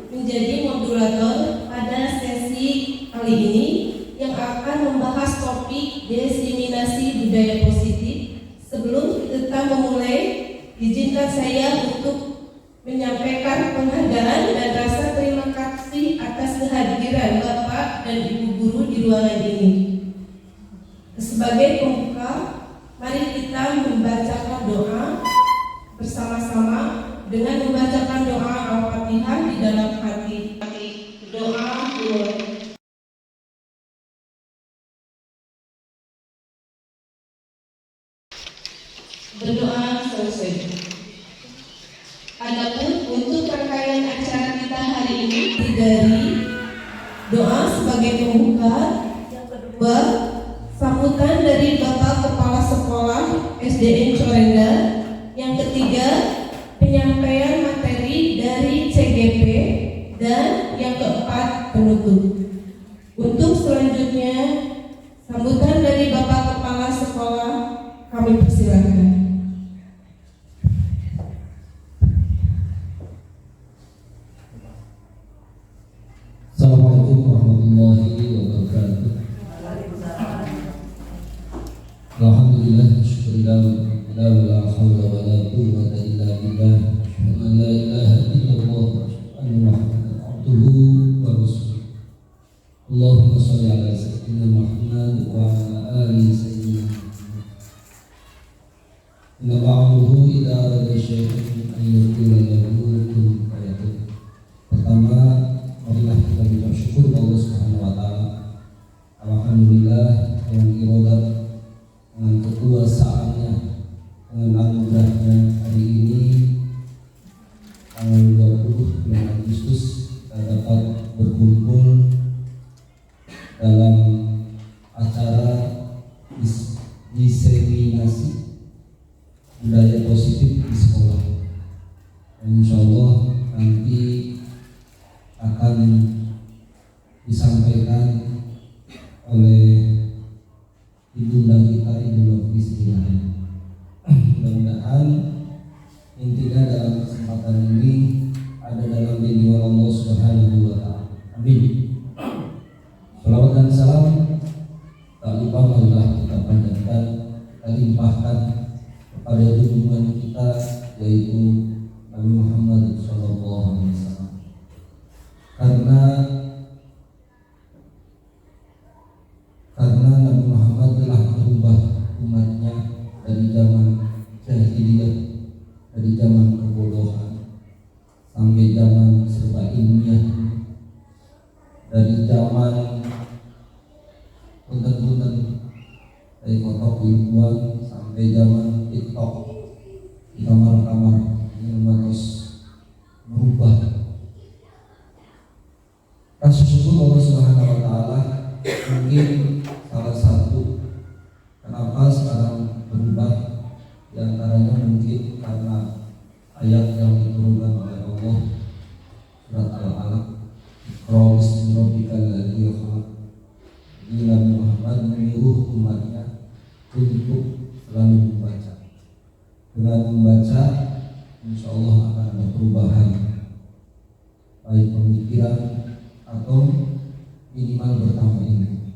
menjadi moderator pada sesi kali ini yang akan membahas topik diseminasi budaya positif. Sebelum kita memulai, izinkan saya untuk menyampaikan penghargaan dan rasa terima kasih atas kehadiran Bapak dan Ibu Guru di ruangan ini. Sebagai pembuka, mari kita membacakan doa bersama-sama dengan membacakan doa Al-Fatihah di dalam hati. Doa dimulai. Berdoa selesai. Adapun untuk rangkaian acara kita hari ini dari doa sebagai pembuka, yang kedua sambutan dari Bapak Kepala Sekolah SDN Corenda, yang ketiga penyampaian materi dari CGP, dan yang keempat penutup. Untuk selanjutnya sambutan dari Bapak Kepala Sekolah kami persilakan. Assalamualaikum warahmatullahi wabarakatuh. Alhamdulillah, syukurillah, la haula wa la quwwata illa billah, la ilaha illallah, anna muhammadan abduhu wa rasuluh. Allahumma shalli ala sayyidina Muhammad wa ala ali sayyidina Muhammad. Inna ba'dahu idza arada syai'an an yaqula lahu kun fayakun. Pertama, marilah kita mengucap syukur Allah Subhanahu wa taala. Alhamdulillah yang irodat dengan kekuasaannya, dengan anugerahnya hari ini tanggal 20 bulan Agustus kita dapat berkumpul dalam acara diseminasi budaya positif di sekolah. Dan insya Allah nanti akan disampaikan oleh ibunda kita, Ibu Nofis Ilahi. Mudah-mudahan intinya dalam kesempatan ini ada dalam lindungan Allah Subhanahu wa taala. Amin. Salawat dan salam tak lupa marilah kita panjatkan, kita limpahkan kepada junjungan kita, yaitu Nabi Muhammad SAW. Karena Nabi Muhammad telah merubah umatnya dari zaman jahiliyah, dari zaman kebodohan sampai zaman serba ilmiah, dari zaman punten-punten dari kotak ilmuwan sampai zaman TikTok di kamar-kamar. Ini harus merubah. Rasa syukur Allah Subhanahu wa taala mungkin salah satu kenapa sekarang berubah, di antaranya mungkin karena ayat yang diturunkan oleh Allah surat Al-Alaq, Iqra bismi rabbikal ladzi khalaq. Jadi Nabi Muhammad menyuruh umatnya untuk selalu membaca. Dengan membaca, insya Allah akan ada perubahan, baik pemikiran atau minimal bertambah ilmu.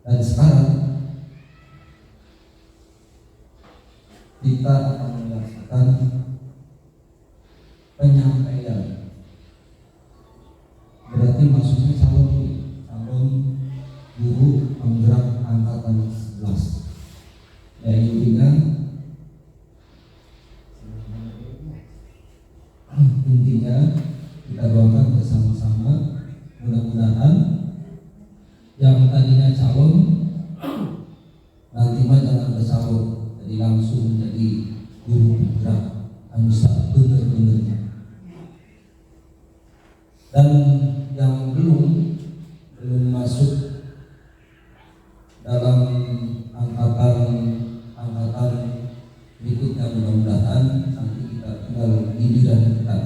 Dan sekarang kita akan menyaksikan penyampaian. Berarti maksudnya calon guru penggerak angkatan 11, yaitu dengan intinya kita doakan bersama-sama, mudah-mudahan yang tadinya calon nanti mah jangan bercalon, jadi langsung menjadi guru penggerak Anusah benar-benarnya. Dan yang belum masuk dalam angkatan berikutnya, mudah-mudahan nanti kita tinggal giliran kita.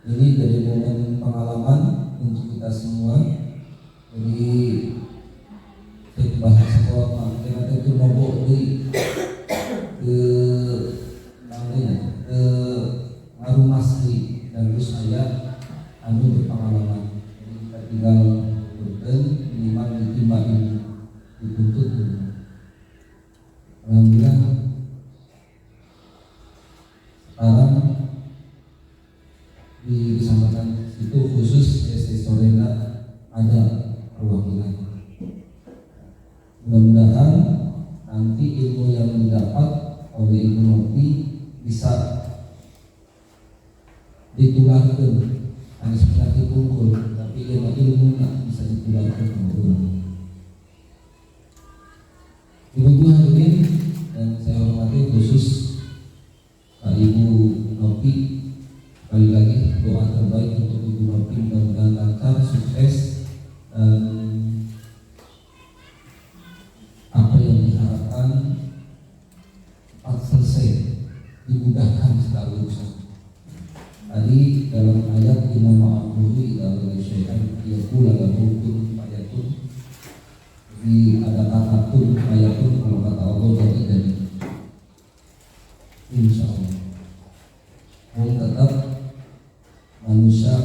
Ini jadi momen pengalaman untuk kita semua. Jadi bahasa sekolah kita itu nombor di ke baru masri dan terus saya berpengalaman. Jadi kita tinggal bekerja minimal ditimba ilmu dituntut ilmu. Alhamdulillah sekarang di kecamatan itu khusus SD Sorenda ada perwakilan. Mudah-mudahan nanti ilmu yang didapat oleh Ibu Novi bisa ditularkan, hanya sekedar dipungkul, tapi ilmu bisa ditularkan ke orang. Ibu-ibu hadirin dan saya hormati khusus Ibu Novi, sekali lagi doa terbaik untuk Ibu Novi, mudah-mudahan lancar, sukses, dan apa yang diharapkan cepat selesai, dimudahkan segala urusan. Tadi dalam ayat imam ma'amuru ila syai'an yaqula lahu kun fayakun, di ada kata kun fayakun, kalau kata Allah jadi insya Allah. Tetap manusia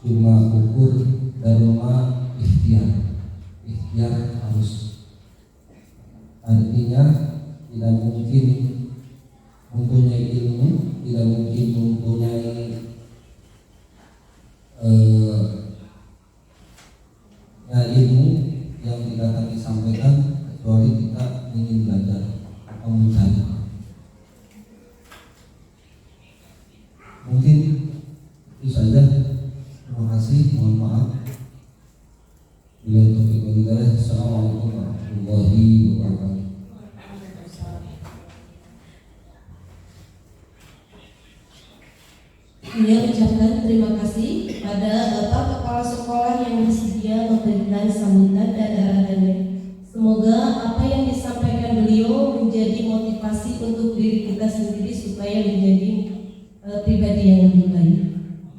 cuma ukur dharma ikhtiar harus, artinya tidak mungkin mempunyai ilmu, tidak mungkin mempunyai ilmu yang tidak akan disampaikan kecuali kita ingin belajar atau mencari. Mungkin itu saja. Terima kasih. Mohon maaf. Bila taufiq wal hidayah. Assalamualaikum warahmatullahi wabarakatuh. Beliau ucapkan terima kasih pada Bapak Kepala Sekolah yang bersedia memberikan sambutan dan arahannya. Semoga apa yang disampaikan beliau menjadi motivasi untuk diri kita sendiri supaya menjadi pribadi yang lebih baik.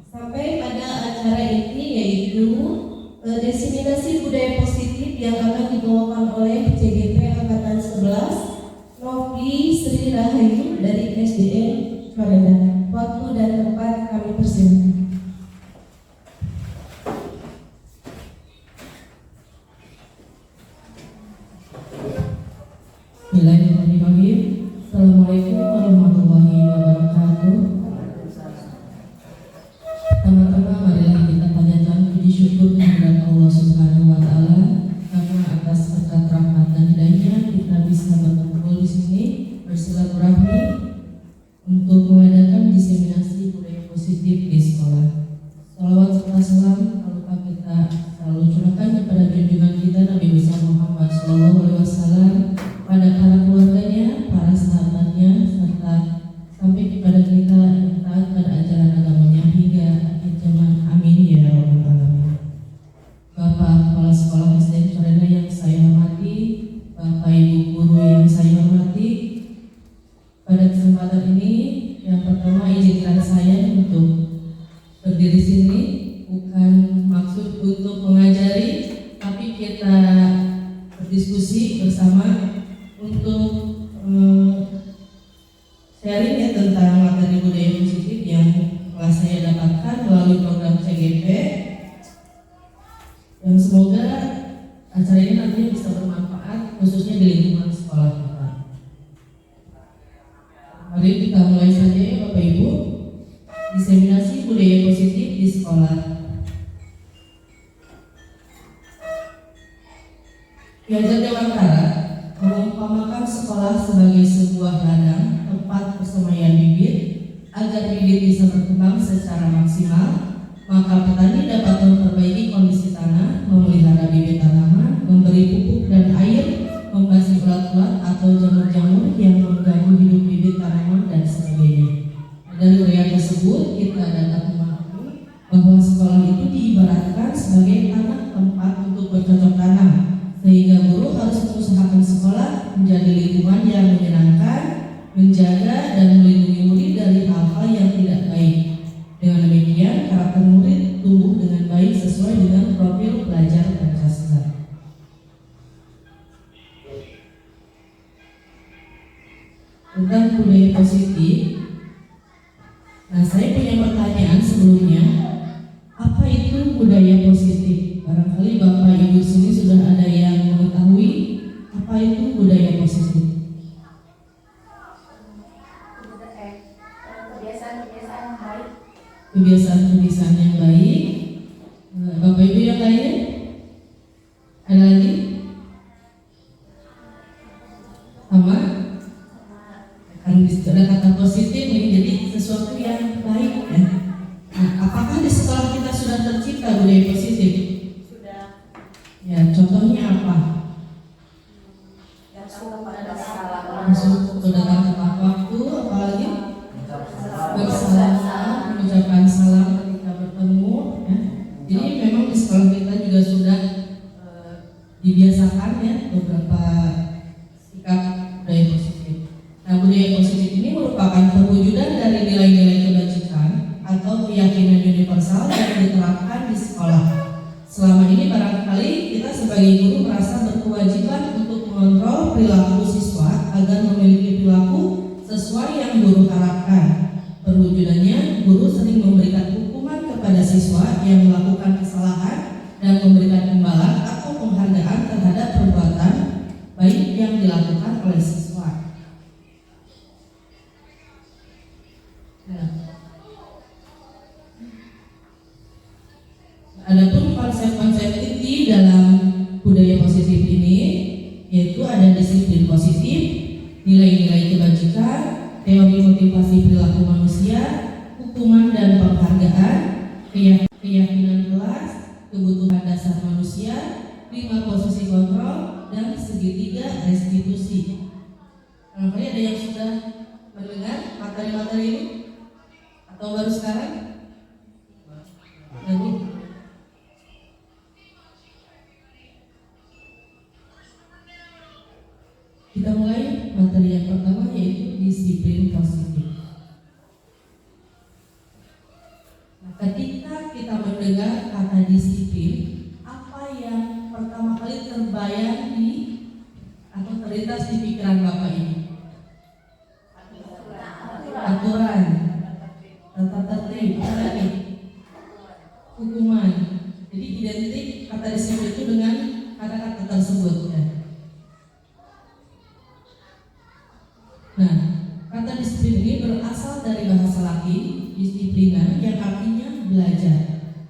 Sampai pada acara inti, yaitu diseminasi budaya positif yang akan dibawakan oleh CGP Angkatan 11 Novi Sri Rahayu dari SDN Sorenda. Waktu dan tempat kami persilakan. Bismillahirrahmanirrahim. Assalamualaikum warahmatullahi wabarakatuh. Pertama-tama marilah kita panjatkan puji syukur kehadirat Allah Subhanahu wa taala karena atas berkat rahmat dan hidayahnya kita bisa berkumpul di sini bersilaturahmi untuk mengadakan diseminasi budaya positif di sekolah. Salawat serta salam lupa kita selalu curahkan kepada junjungan kita Nabi besar Muhammad SAW, pada para keluarganya, para sahabatnya, serta sampai kepada kita yang taat pada ajaran agamanya hingga akhir zaman. Amin ya rabbal alamin. Bapak Kepala Sekolah SDN Sorenda yang saya hormati, Bapak Ibu guru yang saya hormati, pada kesempatan ini yang pertama izinkan saya untuk berdiri sini bukan maksud untuk mengajari, tapi kita berdiskusi bersama untuk sharing ya tentang materi budaya positif yang telah saya dapatkan melalui program CGP, yang semoga acara ini nantinya bisa bermanfaat khususnya di lingkungan sekolah kita. Mari kita mulai saja ya Bapak Ibu, diseminasi budaya positif di sekolah. Ki Hajar Dewantara mengumpamakan sekolah sebagai sebuah ladang tempat persemaian bibit. Agar bibit bisa berkembang secara maksimal, maka petani dapat memperbaiki kondisi tanah, memelihara bibit tanaman, memberi pupuk dan air, membasmi ulat-ulat atau jamur-jamur yang mengganggu hidup bibit tanaman dan sebagainya. Dari uraian tersebut kita dapat memahami bahwa sekolah itu diibaratkan sebagai tanah tempat untuk bercocok tanam, sehingga guru harus mengusahakan sekolah menjadi lingkungan yang menyenangkan, menjaga dan melindungi murid dari hal-hal yang tidak baik. Dengan demikian, karakter murid tumbuh dengan baik sesuai dengan profil pelajar Pancasila. Tentang budaya positif, saya punya pertanyaan sebelumnya, apa itu budaya positif? Barangkali Bapak Ibu sini sudah ada yang mengetahui apa itu budaya positif. Kebiasaan-kebiasaan yang baik. Kebiasaan-kebiasaan yang baik. Bapak Ibu yang lainnya? Ada lagi? Sama? Kan ada kata positif nih, jadi sesuatu yang baik ya. Nah, apakah di sekolah kita sudah tercipta budaya positif? Sudah. Ya, contohnya apa? Datang kepada salam. Langsung datang tepat waktu, apalagi bersalam, mengucapkan salam ketika bertemu. Ya. Jadi memang di sekolah kita juga sudah dibiasakan ya beberapa sikap budaya positif. Nah, budaya positif ini merupakan perwujudan dari nilai-nilai kebajikan atau keyakinan universal yang diterapkan di sekolah. Selama ini barangkali kita sebagai guru merasa berkewajiban untuk mengontrol perilaku siswa agar memiliki perilaku sesuai yang guru harapkan. Perwujudannya, guru sering memberikan hukuman kepada siswa yang melakukan kesalahan dan memberikan imbalan atau penghargaan terhadap perbuatan baik yang dilakukan oleh siswa. Nah, adapun konsep-konsep inti dalam budaya positif ini yaitu ada disiplin positif, nilai-nilai kebajikan, teori motivasi perilaku manusia, hukuman dan penghargaan, keyakinan kelas, kebutuhan dasar manusia, 5 posisi kontrol, dan segitiga restitusi. Barangkali ada yang sudah mendengar materi-materi ini? Atau baru sekarang? Baru. Kita mulai materi yang pertama yaitu disiplin positif. Nah, ketika kita mendengar kata disiplin, apa yang pertama kali terbayang di atau terlintas di pikiran Bapak ini? Aturan, tata tertib, hukuman. Jadi identik kata disiplin itu dengan kata-kata tersebut ya. Nah, kata disiplin ini berasal dari bahasa Latin disiplina yang artinya belajar.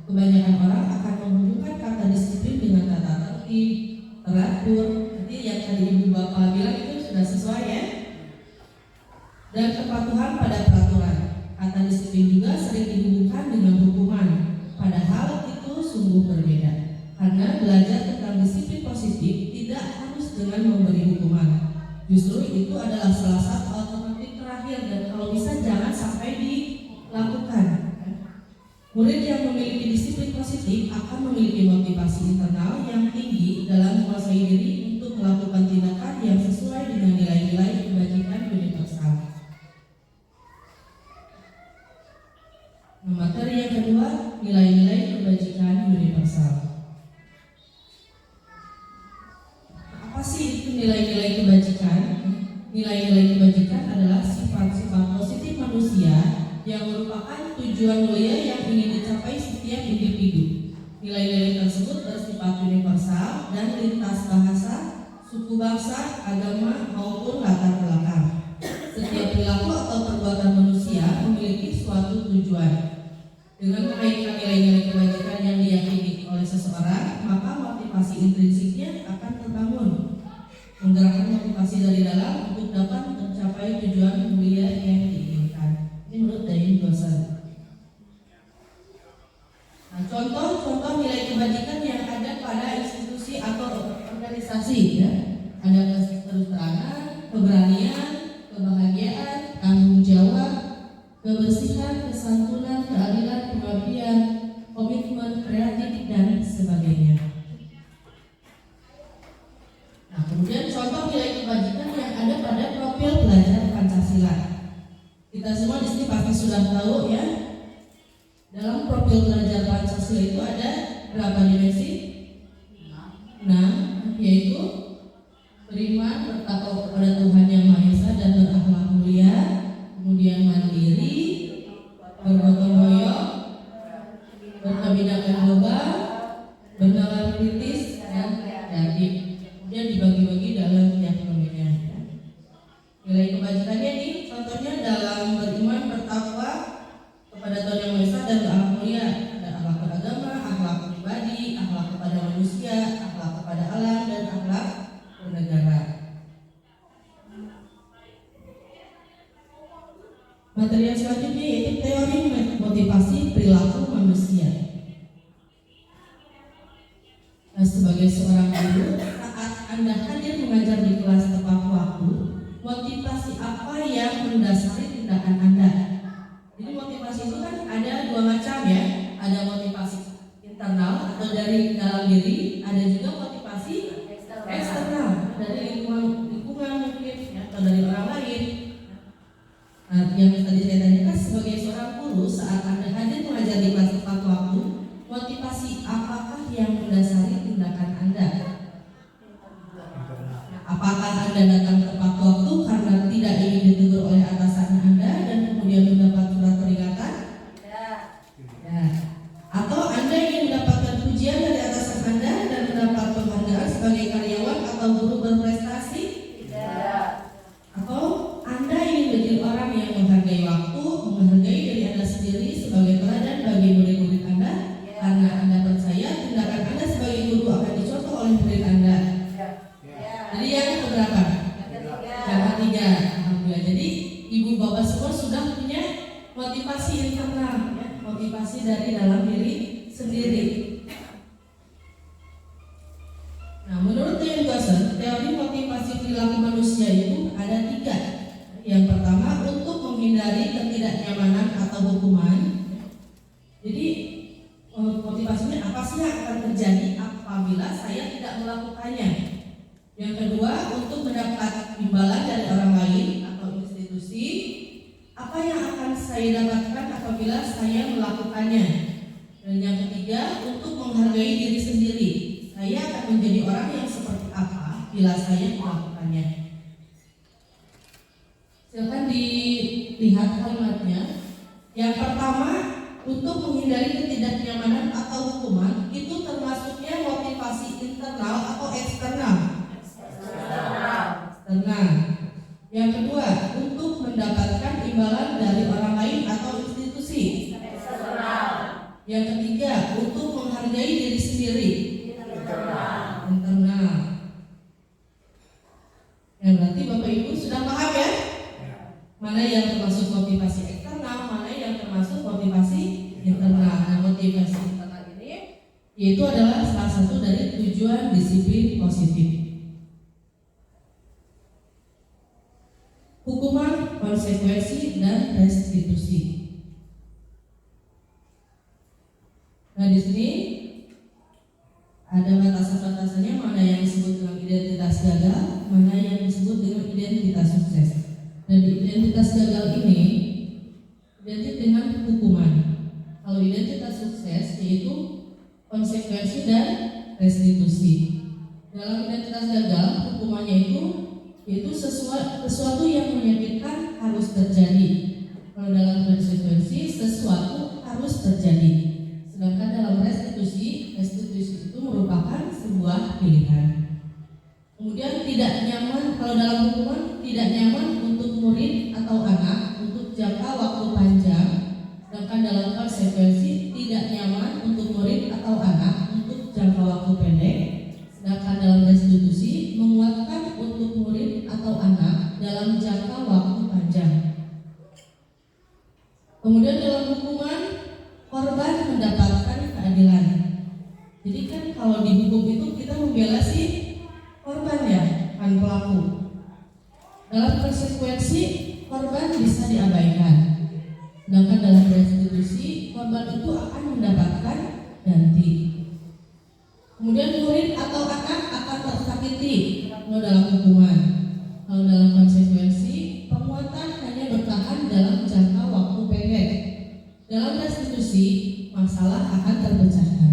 Kebanyakan orang akan menghubungkan kata disiplin dengan tata tertib, teratur. Nanti yang tadi Ibu Bapak bilang itu sudah sesuai ya. Dan kepatuhan pada peraturan. Kata disiplin juga sering dihubungkan dengan hukuman. Padahal itu sungguh berbeda. Karena belajar tentang disiplin positif tidak harus dengan memberi hukuman. Justru itu adalah salah satu alternatif terakhir dan kalau bisa jangan sampai dilakukan. Murid yang memiliki disiplin positif akan memiliki motivasi internal yang tinggi dalam menguasai diri untuk melakukan tindakan yang sesuai dengan nilai-nilai kebajikan universal. Nah, materi yang kedua, nilai-nilai kebajikan universal. Apa sih itu nilai-nilai kebajikan? Nilai-nilai kebajikan adalah sifat-sifat positif manusia yang merupakan tujuan mulia yang ingin dicapai setiap individu. Nilai-nilai tersebut bersifat universal dan lintas bahasa, suku bangsa, agama maupun latar belakang. Setiap perilaku atau perbuatan manusia memiliki suatu tujuan. Dengan mengaitkan nilai-nilai kebajikan yang diyakini oleh seseorang, maka motivasi intrinsiknya akan terbangun, menggerakkan motivasi dari dalam untuk dapat mencapai tujuan mulia yang diinginkan. Ini menurut Dayin Gosen. Nah, contoh-contoh nilai kebajikan yang ada pada institusi atau organisasi ya, ada keterusangan, keberanian, kebahagiaan, tanggung jawab, kebersihan, kesantunan, keadilan, pengabdian, komitmen, kreatif, dan sebagainya. Nah, kemudian contoh nilai kebajikan yang ada pada profil pelajar Pancasila. Kita semua di sini pasti sudah tahu ya. Dalam profil pelajar Pancasila itu ada berapa dimensi? 6, yaitu beriman, bertakwa kepada Tuhan Yang Maha Esa dan berakhlak mulia, kemudian mandiri, sebagai seorang guru, saat Anda hadir mengajar di kelas tepat waktu, motivasi apa yang mendasari tindakan Anda? Jadi motivasi itu kan ada dua macam ya, ada motivasi internal atau dari dalam diri, ada juga motivasi eksternal dari lingkungan mungkin ya, atau dari orang lain. Nah, yang tadi saya tanyakan sebagai seorang guru, saat Anda hadir mengajar di kelas tepat waktu, motivasi apakah yang mendasari tindakan Anda? Apakah Anda datang tepat waktu karena tidak ingin ditegur oleh atasan Anda dan kemudian mendapat surat peringatan? Ya. Atau Anda ingin mendapatkan pujian dari atasan Anda dan mendapat penghargaan sebagai karyawan atau guru berprestasi? Atau Anda ingin menjadi orang yang menghargai waktu, menghargai diri Anda sendiri sebagai teladan bagi murid-murid Anda, karena Anda percaya tindakan Anda sebagai guru akan dicontoh oleh murid Anda. Jadi yang keberapa? Yang ketiga. Alhamdulillah. Jadi ibu bapak semua sudah punya motivasi internal, ya, motivasi dari dalam diri sendiri. Nah, menurut Ian Gosson, teori motivasi perilaku manusia itu ada 3. Yang pertama, untuk menghindari ketidaknyamanan atau hukuman. Jadi motivasinya apa sih yang akan terjadi apabila saya tidak melakukannya? Yang kedua, untuk mendapat imbalan dari orang lain atau institusi. Apa yang akan saya dapatkan apabila saya melakukannya? Dan yang ketiga, untuk menghargai diri sendiri. Saya akan menjadi orang yang seperti apa bila saya melakukannya. Silakan dilihat kalimatnya. Yang pertama, untuk menghindari ketidaknyamanan atau hukuman, itu termasuknya motivasi internal atau eksternal. Eksternal. Yang kedua, untuk mendapatkan imbalan dari orang lain atau institusi. Eksternal. Yang ketiga, untuk menghargai diri sendiri. Internal. Ya, berarti Bapak Ibu sudah paham ya? Mana yang termasuk motivasi eksternal, mana yang termasuk motivasi internal. Nah, motivasi internal ini yaitu adalah salah satu dari tujuan disiplin positif. Hukuman, konsekuensi, dan restitusi. Nah, di sini ada batasan-batasannya, mana yang disebut dengan identitas gagal, mana yang disebut dengan identitas sukses. Dan di identitas gagal ini identik dengan hukuman. Kalau identitas sukses yaitu konsekuensi dan restitusi. Dalam identitas gagal, hukumannya itu sesuatu yang menyakitkan harus terjadi. Kalau dalam konsekuensi, sesuatu harus terjadi. Sedangkan dalam restitusi itu merupakan sebuah pilihan. Kemudian tidak nyaman, kalau dalam hukuman tidak nyaman untuk murid atau anak untuk jangka waktu panjang. Sedangkan dalam konsekuensi tidak nyaman untuk murid atau anak untuk jangka waktu pendek. Sedangkan dalam restitusi menguatkan untuk murid atau anak dalam jangka waktu panjang. Kemudian dalam hukuman, korban mendapatkan keadilan. Jadi kan kalau di hukum itu kita membela si korban ya, kan pelaku. Dalam konsekuensi, korban bisa diabaikan. Sedangkan dalam restitusi, korban itu akan mendapatkan ganti. Kemudian murid atau anak akan tersakiti kalau dalam hukuman. Kalau dalam konsekuensi, penguatan hanya bertahan dalam jangka waktu pendek. Dalam restitusi, masalah akan terpecahkan.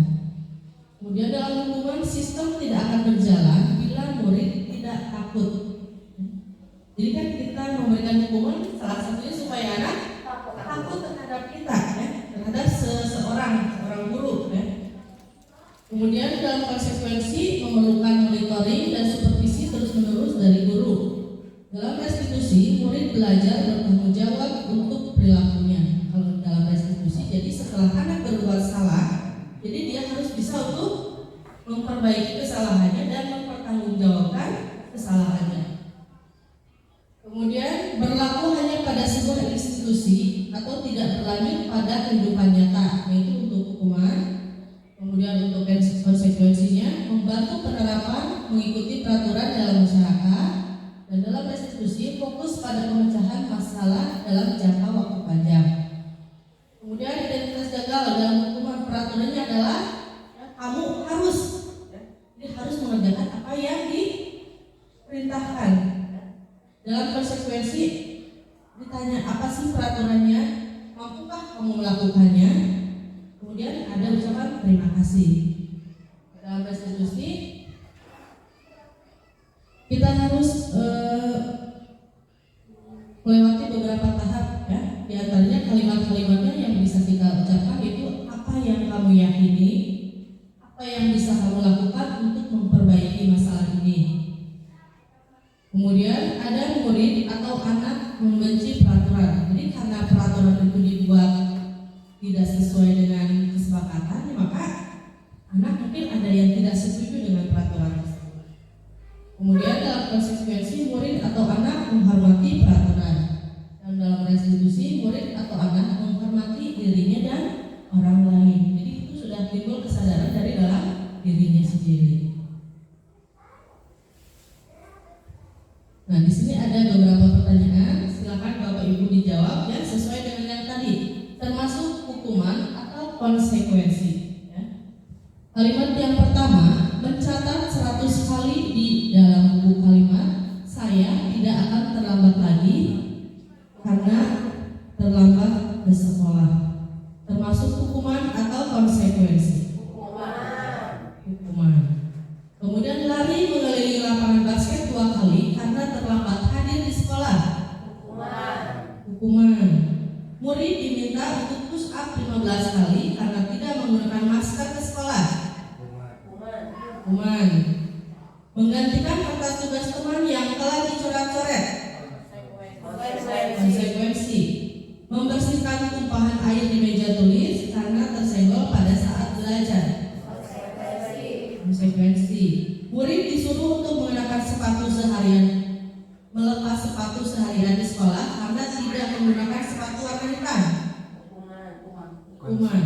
Kemudian dalam hukuman, sistem tidak akan berjalan bila murid tidak takut. Jadi kan kita memberikan hukuman salah satunya supaya anak takut terhadap kita, ya, terhadap seorang guru. Ya. Kemudian dalam konsekuensi memerlukan monitoring dan supervisi terus-menerus dari guru. Dalam restitusi, murid belajar bertanggung jawab untuk perilakunya. Kalau dalam restitusi, jadi setelah anak berbuat salah, jadi dia harus bisa untuk memperbaiki kesalahannya dan mempertanggungjawabkan kesalahannya. Kemudian berlaku hanya pada sebuah institusi atau tidak berlanjut pada kehidupan nyata, yaitu untuk hukuman. Kemudian untuk konsekuensinya pada pemecahan masalah dalam jangka waktu panjang. Kemudian identitas gagal dalam hukuman peraturannya adalah kamu harus mengerjakan apa yang diperintahkan. Dalam konsekuensi ditanya apa sih peraturannya, mampukah kamu melakukannya? Kemudian ada ucapan terima kasih. Dalam restitusi kita harus melewati beberapa tahap ya. Di antaranya kalimat-kalimatnya yang bisa kita ucapkan itu apa yang kamu yakini, apa yang bisa kamu lakukan untuk memperbaiki masalah ini. Kemudian ada murid atau anak membenci peraturan. Jadi karena peraturan itu dibuat tidak sesuai dengan kesepakatan, maka anak mungkin ada yang tidak setuju dengan peraturan tersebut. Kemudian dalam konsekuensi murid atau anak menghormati peraturan. Dan dalam restitusi murid atau anak menghormati dirinya dan orang lain. Jadi itu sudah timbul kesadaran dari dalam dirinya sendiri. Nah, di sini ada beberapa pertanyaan. Silakan Bapak Ibu dijawab ya sesuai dengan yang tadi, termasuk hukuman atau konsekuensi. Ya. Kalimat yang pertama, mencatat 100 kali di dalam buku kalimat, saya tidak akan terlambat lagi karena terlambat ke sekolah. Termasuk hukuman atau konsekuensi? Hukuman. Kemudian lari mengelilingi lapangan basket 2 kali karena terlambat hadir di sekolah. Hukuman. Murid diminta untuk push up 15 kali karena tidak menggunakan masker ke sekolah. Hukuman. Menggantikan kertas tugas teman yang telah dicoret-coret. Konsekuensi. Membersihkan tumpahan air di meja tulis karena tersenggol pada saat belajar. Konsekuensi. Murid disuruh untuk mengenakan sepatu seharian, melepas sepatu seharian di sekolah karena tidak menggunakan sepatu warna hitam. Hukuman.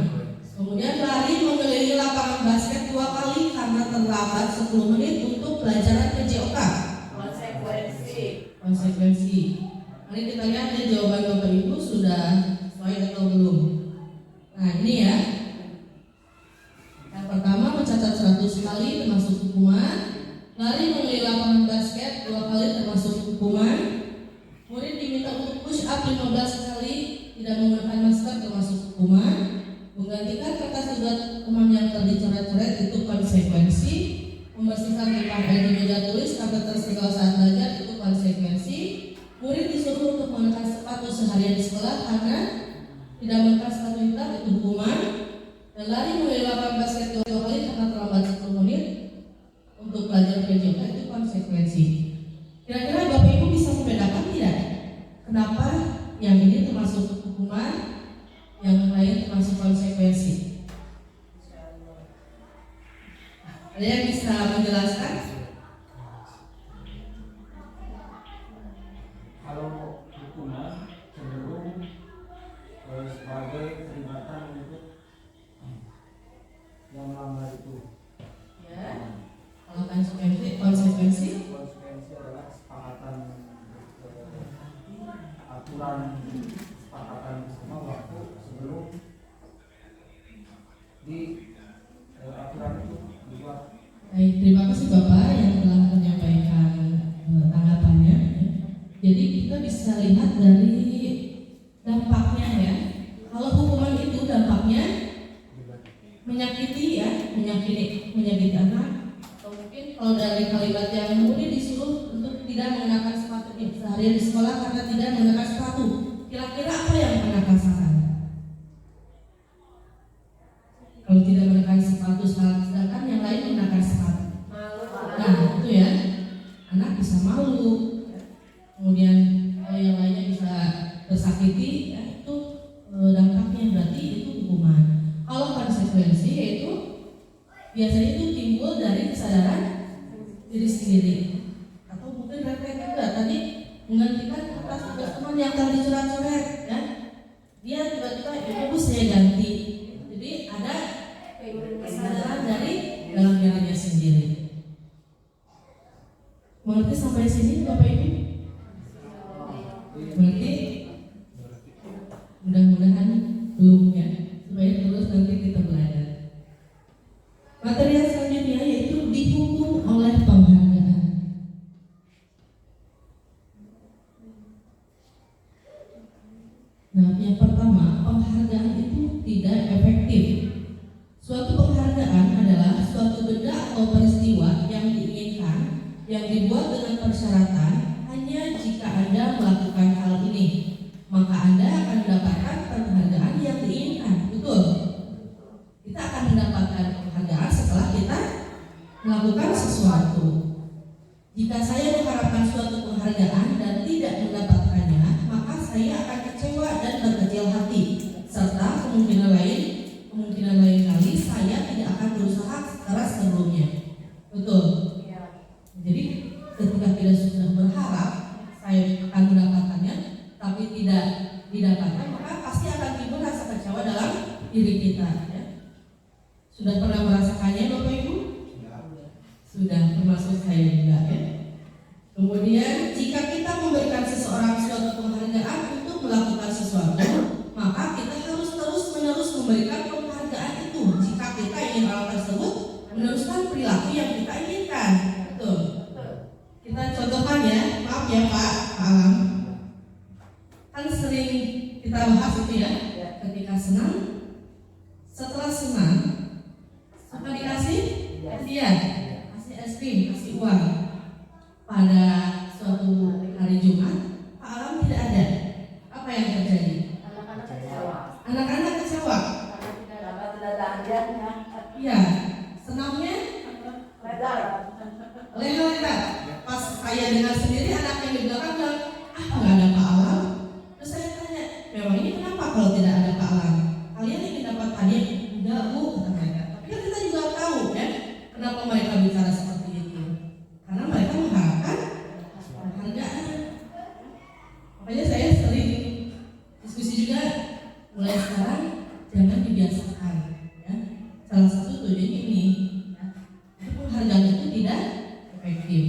Kemudian lari mengelilingi lapangan basket 2 kali karena terlambat 10 menit untuk pelajaran PJOK. Konsekuensi. Mari kita lihat ya jawaban Bapak Ibu sudah sesuai atau belum. Nah ini ya. Yang pertama mencatat 100 kali termasuk hukuman. Lari mengelilingi lapangan basket 2 kali termasuk hukuman. Murid diminta untuk push up 15 kali tidak menggunakan masker termasuk hukuman. Menggantikan kertas tugas teman yang tercoret-coret itu konsekuensi. Membersihkan tumpahan air di meja tulis karena tersenggol saat belajar itu konsekuensi. Murid disuruh untuk mengenakan sepatu seharian di sekolah karena tidak menggunakan sepatu hitam itu hukuman. Dan lari mengelilingi lapangan basket 2 kali karena terlambat 10 menit untuk belajar PJOK itu konsekuensi. Kira-kira Bapak Ibu bisa membedakan tidak? Kenapa yang ini termasuk hukuman, yang lain termasuk konsekuensi? Ada yang bisa menjelaskan? Kalau hukuman cenderung sebagai peringatan untuk yang melanggar itu. Ya. Kalau konsekuensi adalah kesepakatan aturan kesepakatan bersama waktu sebelum di aturan itu dibuat. Baik, terima kasih Bapak yang telah menyampaikan tanggapannya. Jadi kita bisa lihat dari dampaknya ya. Kalau hukuman itu dampaknya menyakiti ya, menyakiti anak. Atau mungkin kalau dari kalimat yang murid disuruh untuk tidak mengenakan sepatu seharian di sekolah karena tidak mengenakan sepatu. Kira-kira apa yang anak rasakan? Kalau tidak mengenakan sepatu sedangkan yang lain mengenakan sepatu. Nah itu ya, anak bisa malu. Kemudian yang lainnya bisa tersakiti ya, itu dampaknya berarti itu hukuman. Kalau konsekuensi yaitu biasanya itu timbul dari kesadaran diri sendiri atau mungkin refleks juga tadi menggantikan kertas tugas teman yang tadi coret-coret ya, dia tiba-tiba ibu saya ganti. Jadi ada kesadaran dari dalam dirinya sendiri. Mengerti sampai sini Bapak Ibu? persyaratan hanya jika Anda melakukan hal ini, maka Anda akan mendapatkan penghargaan yang diinginkan. Betul? Kita akan mendapatkan penghargaan setelah kita melakukan sesuatu. Jika saya mengharapkan suatu penghargaan dan tidak mendapatkannya, maka saya akan kecewa dan berkecil hati, serta kemungkinan lain kali saya tidak akan berusaha keras sebelumnya. Betul? Jadi ketika kita sudah berharap saya akan mendapatkannya, tapi tidak didapatkan, maka pasti akan timbul rasa kecewa dalam diri kita. Ya. Sudah pernah merasakannya, Bapak Ibu? Sudah, termasuk saya juga. Ya. Kemudian jika kita memberikan seseorang suatu penghargaan untuk melakukan sesuatu, maka kita harus terus-menerus memberikan penghargaan itu. Jika kita ingin hal tersebut meneruskan perilaku yang kita inginkan. Betul. Kita contohkan ya, maaf ya Pak Alam. Kan sering kita bahas itu ya, ketika senang, setelah senang, apa dikasih? Hadiah, kasih es krim, kasih uang. Pada suatu hari Jumat, Pak Alam tidak ada. Apa yang terjadi? Anak-anak kecewa. Anak-anak kecewa. Karena tidak dapat hadiahnya. Iya, senangnya leha-leha. Pas saya dengar sendiri anak yang di belakang bilang, nggak ada Pak Alam. Terus saya tanya, memang ini kenapa kalau tidak ada Pak Alam? Kalian ingin dapat hadiah? Enggak Bu, kata mereka. Tapi kan kita juga tahu kan, kenapa mereka bicara seperti itu. Karena mereka mengharapkan penghargaan. Makanya saya sering diskusi juga, mulai sekarang jangan dibiasakan. Ya. Salah satu tujuannya ini, ya, penghargaan itu tidak efektif.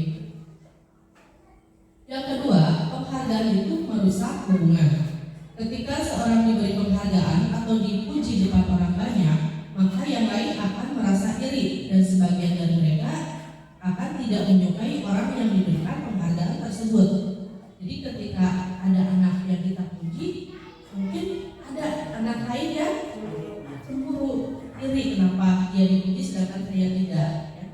Yang kedua, penghargaan itu merusak hubungan. Ketika seorang diberi penghargaan atau dipuji di depan orang banyak, maka yang lain akan merasa iri dan sebagian dari mereka akan tidak menyukai orang yang diberikan penghargaan tersebut. Jadi ketika ada anak yang kita puji, mungkin ada anak lain yang cemburu, iri kenapa dia dipuji sedangkan saya tidak. Ya.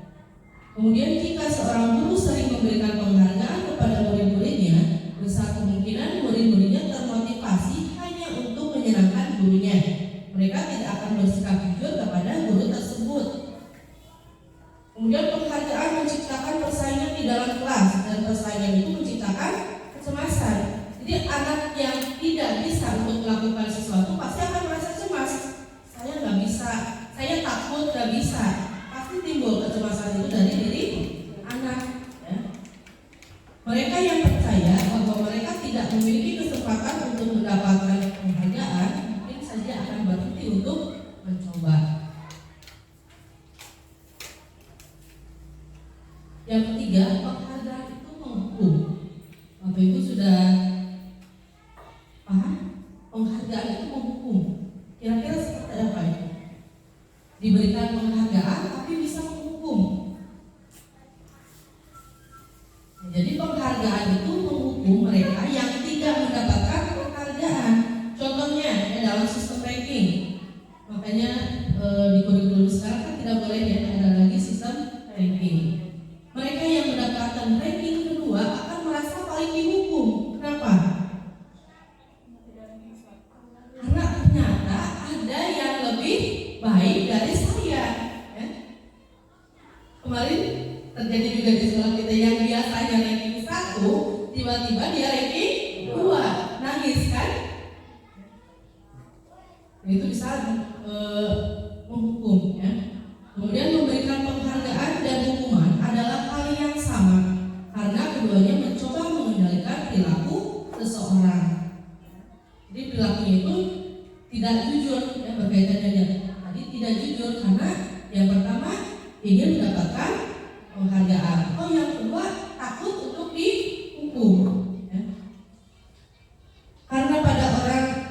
Kemudian jika seorang guru sering memberikan penghargaan kepada murid-muridnya, besar kemungkinan murid-muridnya termotivasi hanya untuk menyenangkan gurunya. Mereka tidak akan bersikap jujur kepada guru tersebut. Kemudian penghargaan menciptakan persaingan di dalam kelas, dan persaingan itu menciptakan kecemasan. Jadi anak yang tidak bisa untuk melakukan sesuatu pasti akan merasa cemas. Saya nggak bisa, saya takut nggak bisa. Pasti timbul kecemasan itu dari diri anak. Ya. Mereka yang percaya bahwa mereka tidak memiliki kesempatan untuk mendapatkan penghargaan, mungkin saja akan berhenti untuk mencoba. Yang ketiga, penghargaan itu menghukum. Bapak Ibu sudah paham? Penghargaan itu menghukum. Kira-kira seperti apa itu? Diberikan penghargaan tapi bisa menghukum. Jadi penghargaan itu menghukum mereka yang tidak mendapatkan penghargaan. Contohnya ya, dalam sistem ranking. Makanya di kurikulum sekarang kan tidak boleh ya ada lagi sistem ranking. Mereka yang mendapatkan ranking kedua akan merasa paling dihukum. Kenapa? Karena ternyata ada yang lebih baik dari saya. Ya. Kemarin terjadi juga di sekolah kita yang biasanya ranking 1, tiba-tiba dia ranking 2, nangis kan? Itu bisa menghukum. Ya. Kemudian memberikan penghargaan dan hukuman adalah hal yang sama, karena keduanya mencoba mengendalikan perilaku seseorang. Jadi perilakunya itu tidak jujur, ya, berkaitan dengan tadi tidak jujur karena yang pertama ingin mendapatkan penghargaan, yang kedua takut untuk dihukum. Ya. Karena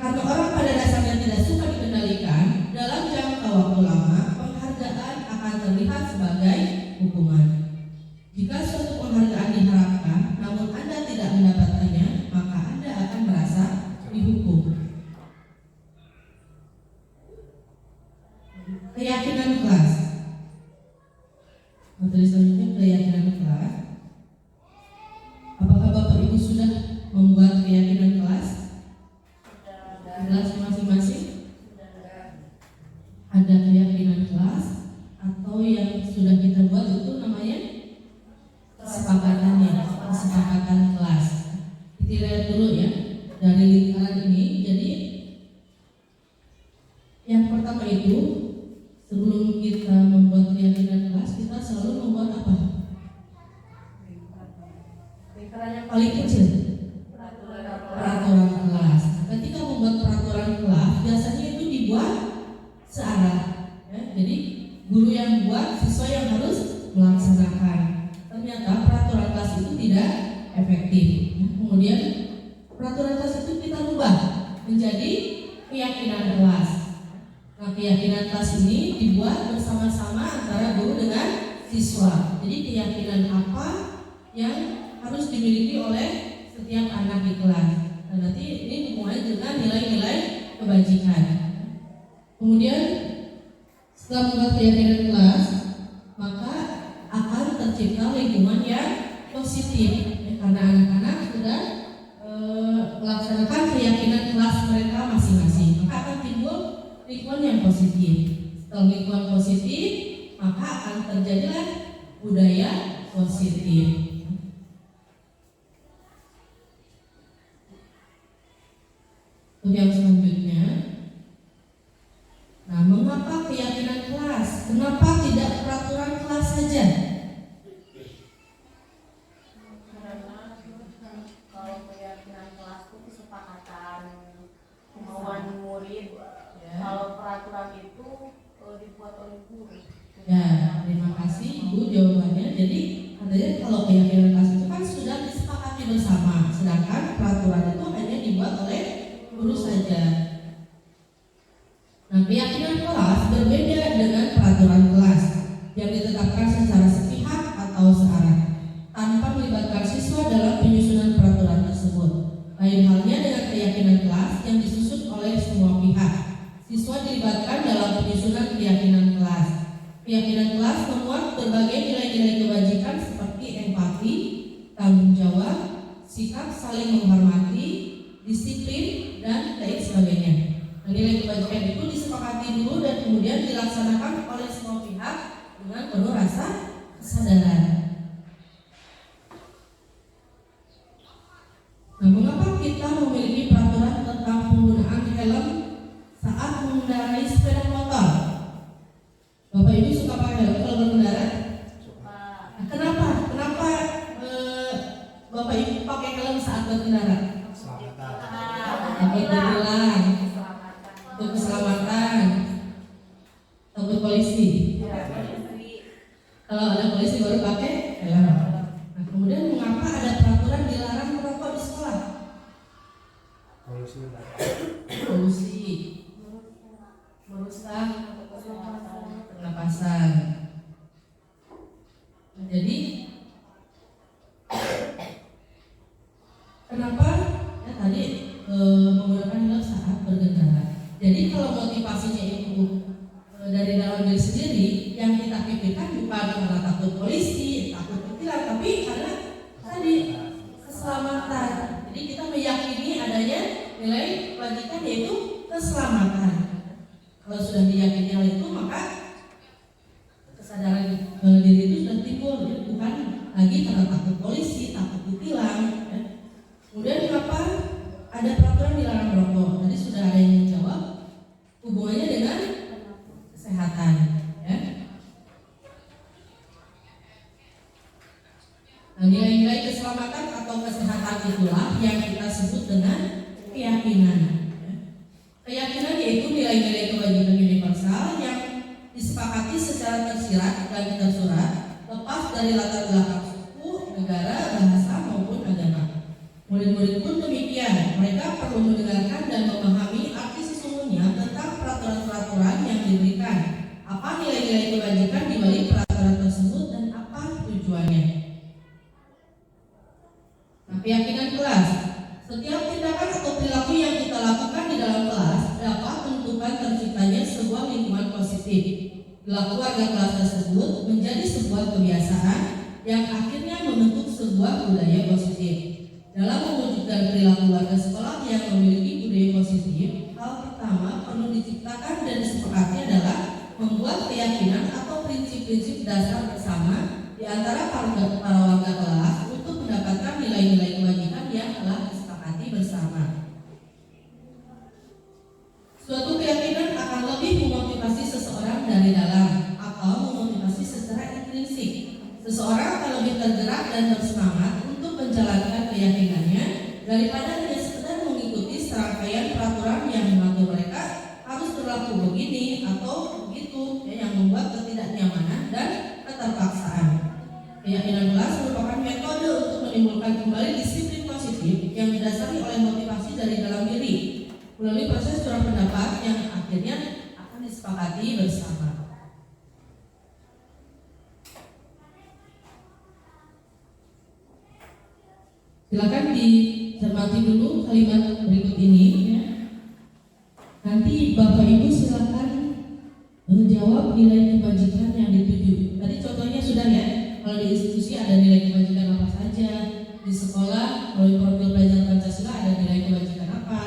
orang pada dasarnya tidak suka dikendalikan, dalam jangka waktu lama penghargaan akan terlihat sebagai hukuman. Jika suatu penghargaan diharapkan, namun Anda tidak mendapatkannya, maka Anda akan merasa dihukum. Keyakinan kelas. Materi selanjutnya keyakinan kelas. ada keyakinan kelas atau yang sudah kita buat itu namanya kesepakatan kelas. Kita lihat dulu ya dari lingkaran ini. Jadi yang pertama itu sebelum kita membuat keyakinan kelas, kita selalu membuat apa? Lingkaran yang Paling kecil, peraturan peraturan kelas. Ketika membuat peraturan kelas, biasanya itu dibuat searah. Ya, jadi guru yang buat, siswa yang harus melaksanakan. Ternyata peraturan kelas itu tidak efektif. Kemudian peraturan kelas itu kita rubah menjadi keyakinan kelas. Nah, keyakinan kelas ini dibuat bersama-sama antara guru dengan siswa. Jadi keyakinan apa yang harus dimiliki oleh setiap anak di kelas. Nah, nanti ini hubungannya dengan nilai-nilai kebajikan. Kemudian setelah membuat keyakinan kelas, maka akan tercipta lingkungan yang positif. Karena anak-anak sudah melaksanakan keyakinan kelas mereka masing-masing, maka akan timbul lingkungan yang positif. Setelah lingkungan positif, maka akan terjadilah budaya positif. Untuk yang selanjutnya, nah mengapa keyakinan kelas? Kenapa tidak peraturan kelas saja? kalau keyakinan kelas itu kesepakatan kemauan murid. Kalau peraturan itu dibuat oleh guru. Ya, terima kasih Bu jawabannya. Jadi katanya kalau keyakinan kelas itu kan sudah disepakati bersama, sedangkan peraturan itu hanya dibuat oleh guru saja. Nah, keyakinan kelas berbeda dengan peraturan kelas yang ditetapkan secara sepihak atau searah tanpa melibatkan siswa dalam penyusunan peraturan tersebut. Lain halnya dengan keyakinan kelas yang disusun oleh semua pihak. Siswa dilibatkan dalam penyusunan keyakinan kelas. Keyakinan kelas memuat berbagai nilai-nilai kebajikan seperti empati, tanggung jawab, sikap saling menghormati, disiplin, dan lain sebagainya. Nah, nilai kebajikan itu disepakati dulu dan kemudian dilaksanakan oleh semua pihak dengan penuh rasa kesadaran. Nah, mengapa kita memiliki peraturan tentang penggunaan helm saat mengendarai sepeda motor? Bapak Ibu suka pakai helm kalau berkendara? Suka. Nah, kenapa? Bapak Ibu pakai helm saat berkendara? Takut hilang, untuk keselamatan, takut polisi. Kalau ada polisi baru pakai helm. Nah, kemudian mengapa ada peraturan dilarang merokok di sekolah? Polusi, merusak pernapasan. Nah, jadi kenapa ya tadi menggunakan helm saat berkendara? Jadi kalau motivasinya itu dari dalam diri sendiri, yang kita pikirkan bukan karena takut polisi, takut ketilang, tapi karena tadi keselamatan. Jadi kita meyakini adanya nilai kebajikan yaitu keselamatan. Kalau sudah diyakini hal itu, maka kesadaran diri itu sudah timbul, jadi bukan lagi karena takut polisi, takut ditilang. Ya. Kemudian kenapa ada peraturan dilarang merokok? Tadi sudah ada yang menjawab, hubungannya dengan kesehatan. Ya. Nah, nilai-nilai keselamatan atau kesehatan itulah yang kita sebut dengan keyakinan. Keyakinan yaitu nilai-nilai kebajikan universal yang disepakati secara tersirat dan tersurat, lepas dari latar belakang suku, negara, bahasa maupun agama. Murid-murid pun demikian, mereka perlu mendengarkan dan memahami arti sesungguhnya tentang peraturan-peraturan yang diberikan, apa nilai-nilai kebajikan di balik peraturan tersebut dan apa tujuannya. Nah, keyakinan kelas. Setiap tindakan atau perilaku yang kita lakukan di dalam kelas dapat menentukan terciptanya sebuah lingkungan positif. Perilaku warga kelas tersebut menjadi sebuah kebiasaan yang akhirnya membentuk sebuah budaya positif. Dalam mewujudkan perilaku warga sekolah yang memiliki budaya positif, hal pertama perlu diciptakan dan disepakati adalah keyakinan atau prinsip-prinsip dasar bersama di antara para warga kelas untuk mendapatkan nilai-nilai kebajikan yang telah disepakati bersama. Suatu keyakinan akan lebih memotivasi seseorang dari dalam atau memotivasi secara intrinsik. Seseorang akan lebih tergerak dan bersemangat untuk menjalankan keyakinannya daripada hanya sekedar mengikuti serangkaian peraturan yang mengatur mereka harus berlaku begini atau begitu, yang membuat ketidaknyamanan dan keterpaksaan. Keyakinan kelas merupakan metode untuk menimbulkan kembali disiplin positif yang didasari oleh motivasi dari dalam diri melalui proses curah pendapat yang akhirnya akan disepakati bersama. Silakan dicermati dulu kalimat berikut ini ya. Nanti Bapak Ibu silakan menjawab nilai kebajikan yang dituju. Tadi contohnya sudah ya. Kalau di institusi ada nilai kebajikan apa saja, di sekolah melalui profil pelajar Pancasila ada nilai kebajikan apa.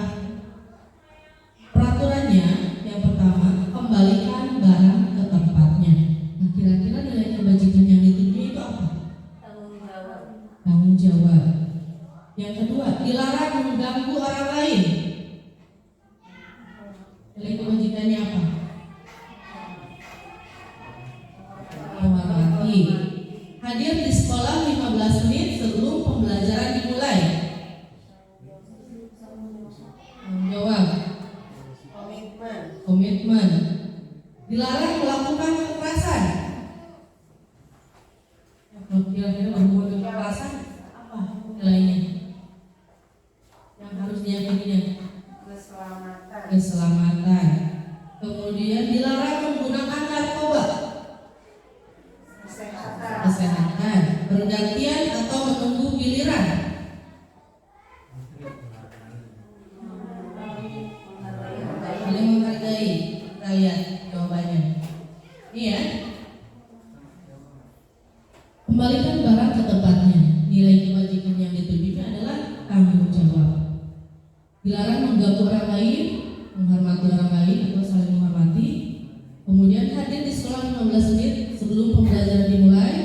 Peraturannya yang pertama, kembalikan barang ke tempatnya. Nah, kira-kira nilai kebajikan yang dituju itu apa? Tanggung jawab. Yang kedua, dilarang mengganggu orang lain. Nilai kebajikannya apa? Menghormati. Hadir di sekolah 15 menit sebelum pembelajaran dimulai. Tanggung jawab. Komitmen. Dilarang melakukan kekerasan. Kira-kira berhubungan dengan kekerasan apa nilainya? Yang harus diyakininya keselamatan. Kemudian dilarang menggunakan narkoba. Kesehatan. Bergantian atau menunggu giliran. Saling menghargai. Kita lihat jawabannya. Ini ya. Kembalikan barang ke tempatnya. Nilai kebajikan yang ditujunya adalah tanggung jawab. Dilarang mengganggu orang lain, menghormati orang lain atau saling menghormati. Kemudian hadir di sekolah 15 menit sebelum pembelajaran dimulai,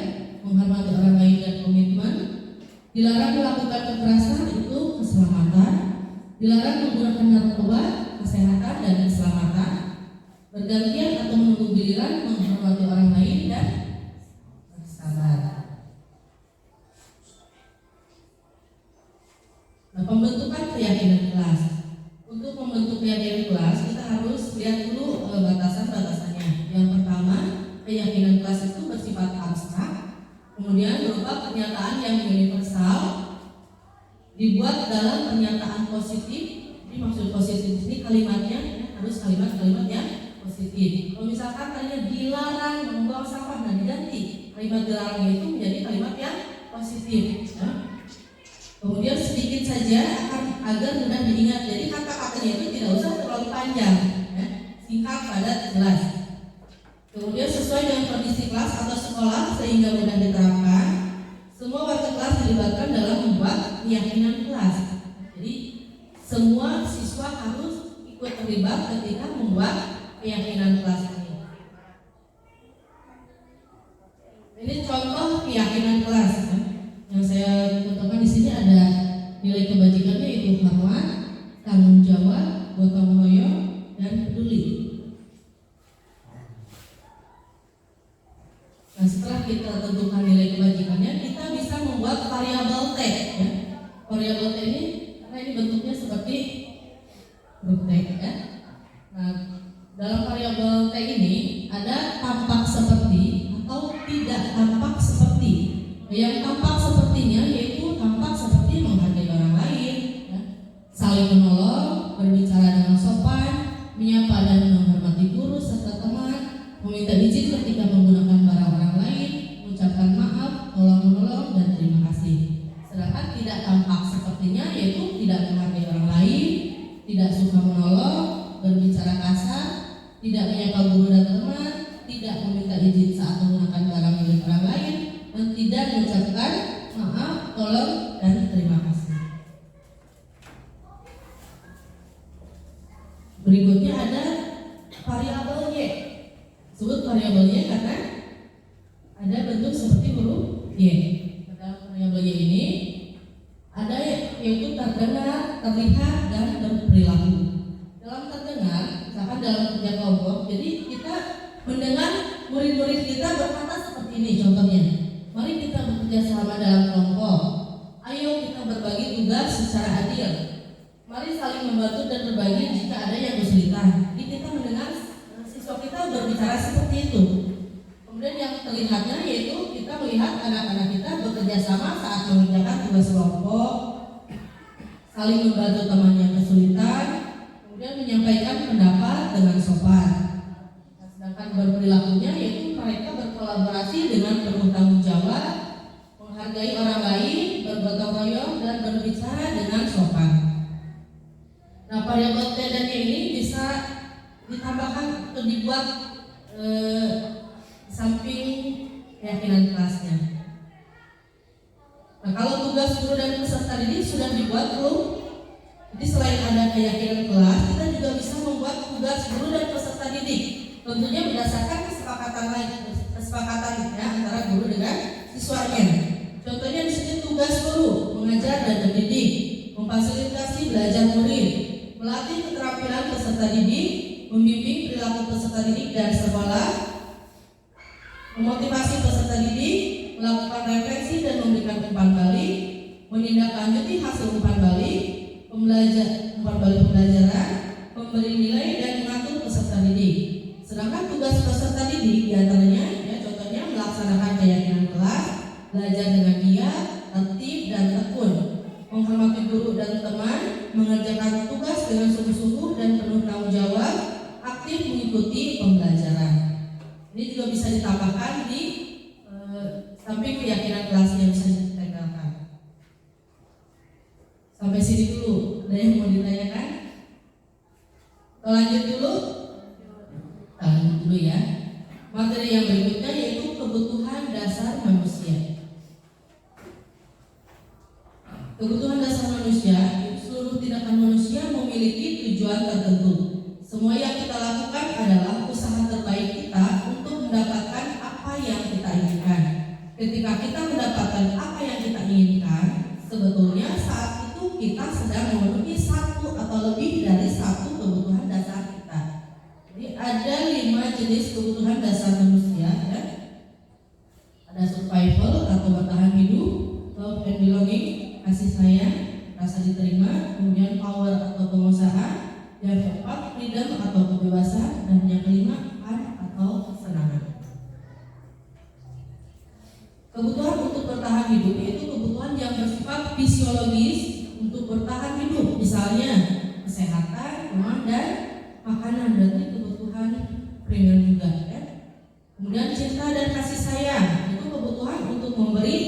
menghormati orang lain dan komitmen. Dilarang melakukan kekerasan, itu keselamatan. Dilarang menggunakan narkoba, kesehatan dan keselamatan. Bergantian atau menunggu giliran, menghormati orang lain dan bersabar. Nah, pembentukan keyakinan kelas. Untuk membentuk keyakinan kelas, kita harus lihat dulu batasan-batasannya. Yang pertama, keyakinan kelas itu bersifat abstrak, kemudian berupa pernyataan yang universal, dibuat dalam pernyataan positif. Ini maksud positif ini kalimatnya harus kalimat-kalimat yang positif. Kalau misalkan tadinya dilarang membuang sampah, nah diganti kalimat dilarangnya itu menjadi kalimat yang positif. Ya. Kemudian sedikit saja agar mudah diingat. Jadi kata-katanya itu tidak usah terlalu panjang, ya. Singkat, padat, jelas. Kemudian sesuai dengan kondisi kelas atau sekolah sehingga mudah diterapkan. Semua warga kelas dilibatkan dalam membuat keyakinan kelas. Jadi semua siswa harus ikut terlibat ketika membuat keyakinan kelas ini. Ini contoh keyakinan kelas. Ya. Yang saya contohkan di sini ada nilai kebajikannya yaitu hormat, tanggung jawab, gotong royong, dan peduli. Nah, setelah kita tentukan nilai kebajikannya, kita bisa membuat variabel T. Ya. Variabel T ini karena ini bentuknya seperti huruf T. Ya. Nah, dalam variabel T ini ada tampak seperti atau tidak tampak seperti. Yang tampak sepertinya yaitu tampak seperti menghargai orang lain, ya. Saling menolong, berbicara dengan sopan, menyapa dan menghormati guru serta teman, meminta izin ketika menggunakan barang orang lain, mengucapkan maaf, tolong-menolong dan terima kasih. Sedangkan tidak tampak sepertinya yaitu tidak menghargai orang lain, tidak suka menolong, berbicara kasar, tidak menyapa guru dan teman, tidak meminta izin saat menggunakan barang milik orang lain, dan tidak mengucapkan maaf, tolong, dan terima kasih. Berikutnya ada variabel Y. Sebut variabelnya karena ada bentuk seperti huruf Y. Dalam variabel Y ini ada yaitu terdengar, terlihat, dan berperilaku. Dalam terdengar, misalkan dalam kerja kelompok, jadi kita mendengar murid-murid kita berkata seperti ini contohnya. Mari kita bekerja sama dalam kelompok. Ayo kita berbagi tugas secara adil. Mari saling membantu dan berbagi jika ada yang kesulitan. Jadi kita mendengar siswa kita berbicara seperti itu. Kemudian yang terlihatnya yaitu kita melihat anak-anak kita bekerja sama saat mengerjakan tugas kelompok, saling membantu teman yang kesulitan, kemudian menyampaikan pendapat dengan sopan. Sedangkan berperilakunya yaitu mereka berkolaborasi dengan penuh tanggung jawab, menghargai orang lain, bergotong royong, dan berbicara dengan sopan. Nah, variabel T dan Y ini bisa ditambahkan atau dibuat samping keyakinan kelasnya. Nah, kalau tugas guru dan peserta didik sudah dibuat belum? Jadi selain ada keyakinan kelas, kita juga bisa membuat tugas guru dan peserta didik. Tentunya berdasarkan kesepakatan ya, antara guru dengan siswanya. Contohnya di sini tugas guru mengajar dan mendidik, memfasilitasi belajar murid, melatih keterampilan peserta didik, membimbing perilaku peserta didik dan sekolah, memotivasi peserta didik, melakukan refleksi dan memberikan umpan balik, menindaklanjuti hasil umpan balik, umpan balik pembelajaran, memberi nilai dan mengatur peserta didik. Sedangkan tugas peserta didik diantaranya, ya, contohnya melaksanakan keyakinan kelas, belajar dengan giat, tertib dan tekun, menghormati guru dan teman, mengerjakan tugas dengan sungguh-sungguh dan penuh tanggung jawab, aktif mengikuti pembelajaran. Ini juga bisa ditambahkan di samping keyakinan kelas yang bisa ditempelkan. Sampai sini dulu. Ada yang mau ditanyakan? Lanjut dulu. Lanjut dulu ya. Materi yang berikutnya yaitu kebutuhan dasar manusia. Kebutuhan dasar manusia, seluruh tindakan manusia memiliki tujuan tertentu. Semua yang kita lakukan adalah usaha terbaik kita untuk mendapatkan apa yang kita inginkan. Ketika kita mendapatkan apa yang kita inginkan, sebetulnya saat itu kita sedang memenuhi satu atau lebih dari satu kebutuhan dasar kita. Jadi ada 5 jenis kebutuhan dasar manusia ya. Ada survival atau bertahan hidup, love and belonging, kasih sayang, rasa diterima, kemudian power atau pengusaha, yang keempat freedom atau kebebasan, dan yang kelima fun atau kesenangan. Kebutuhan untuk bertahan hidup yaitu kebutuhan yang bersifat fisiologis untuk bertahan hidup, misalnya kesehatan, rumah, dan makanan, berarti kebutuhan primer juga ya. Kemudian cinta dan kasih sayang itu kebutuhan untuk memberi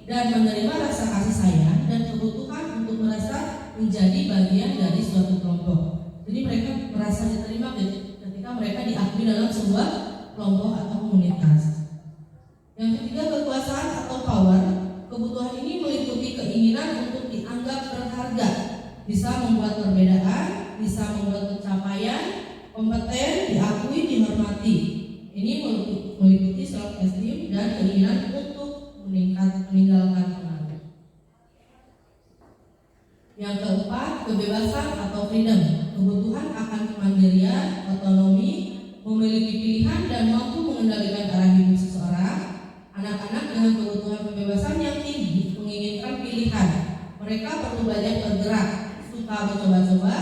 dan menerima rasa kasih sayang, dan kebutuhan untuk merasa menjadi bagian dari suatu kelompok. Jadi mereka merasa diterima ketika mereka diakui dalam sebuah kelompok atau komunitas. Yang ketiga, kekuasaan atau power. Kebutuhan ini meliputi keinginan untuk dianggap berharga, bisa membuat perbedaan, bisa membuat pencapaian, kompeten, diakui, dihormati. Ini meliputi self esteem dan keinginan untuk meninggalkan pengaruh. Yang keempat, kebebasan atau freedom. Kebutuhan akan kemandirian, otonomi, memiliki pilihan dan mampu mengendalikan arah hidup seseorang. Anak-anak dengan kebutuhan kebebasan yang tinggi menginginkan pilihan. Mereka perlu belajar bergerak, suka mencoba-coba,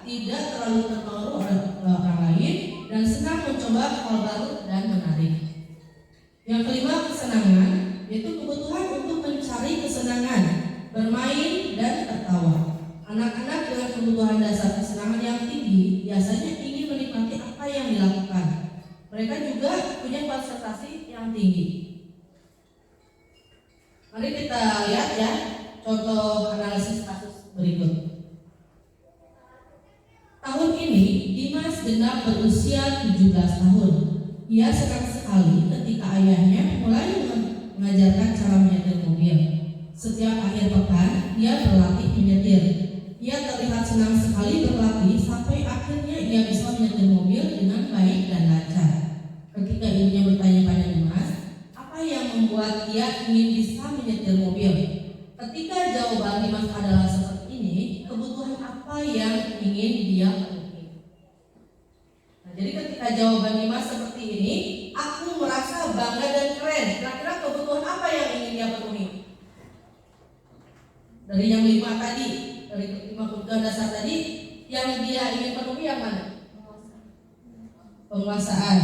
tidak terlalu terpengaruh oleh orang lain, dan senang mencoba hal baru dan menarik. Yang kelima, kesenangan, yaitu kebutuhan untuk mencari kesenangan, bermain dan tertawa. Anak-anak dengan kebutuhan dasar kesenangan yang tinggi biasanya ingin menikmati apa yang dilakukan. Mereka juga punya konsentrasi yang tinggi. Mari kita lihat ya contoh analisis kasus berikut. Tahun ini Dimas genap berusia 17 tahun. Ia senang sekali ketika ayahnya mulai mengajarkan cara menyetir mobil. Setiap akhir pekan ia berlatih menyetir. Ia terlihat senang sekali berlatih sampai akhirnya ia bisa menyetir mobil dengan baik dan lancar. Ketika Dari yang 5 tadi, dari 5 kebutuhan dasar tadi, yang dia ingin penuhi yang mana? Penguasaan.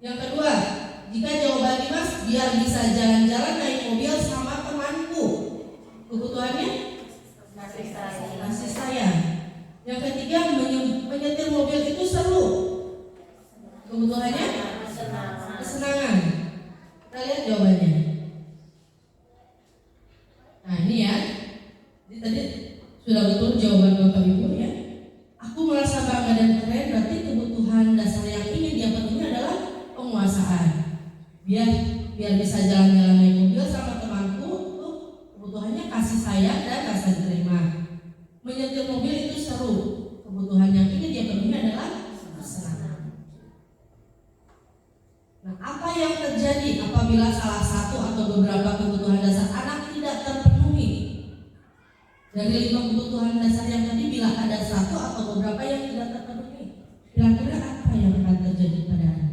Yang kedua, jika jawaban Dimas, biar bisa jalan-jalan naik mobil sama temanku. Kebutuhannya? Kasih sayang. Yang ketiga, menyetir mobil itu seru. Kebutuhannya? Kesenangan. Kita lihat jawabannya. Nah ini ya, jadi tadi sudah betul jawaban Bapak Ibu ya. Aku merasa bangga dan keren, berarti kebutuhan dasar yang ingin dia penuhi adalah penguasaan. Biar bisa jalan-jalan naik mobil sama temanku, tuh kebutuhannya kasih sayang dan rasa diterima. Menyetir mobil itu seru. Kebutuhan yang ingin dia penuhi adalah kesenangan. Nah, apa yang terjadi apabila salah satu atau beberapa kebutuhan dasar anak tidak terpenuhi? Dari 5 kebutuhan dasar yang tadi, bila ada satu atau beberapa yang tidak terpenuhi, kira-kira apa yang akan terjadi pada anak?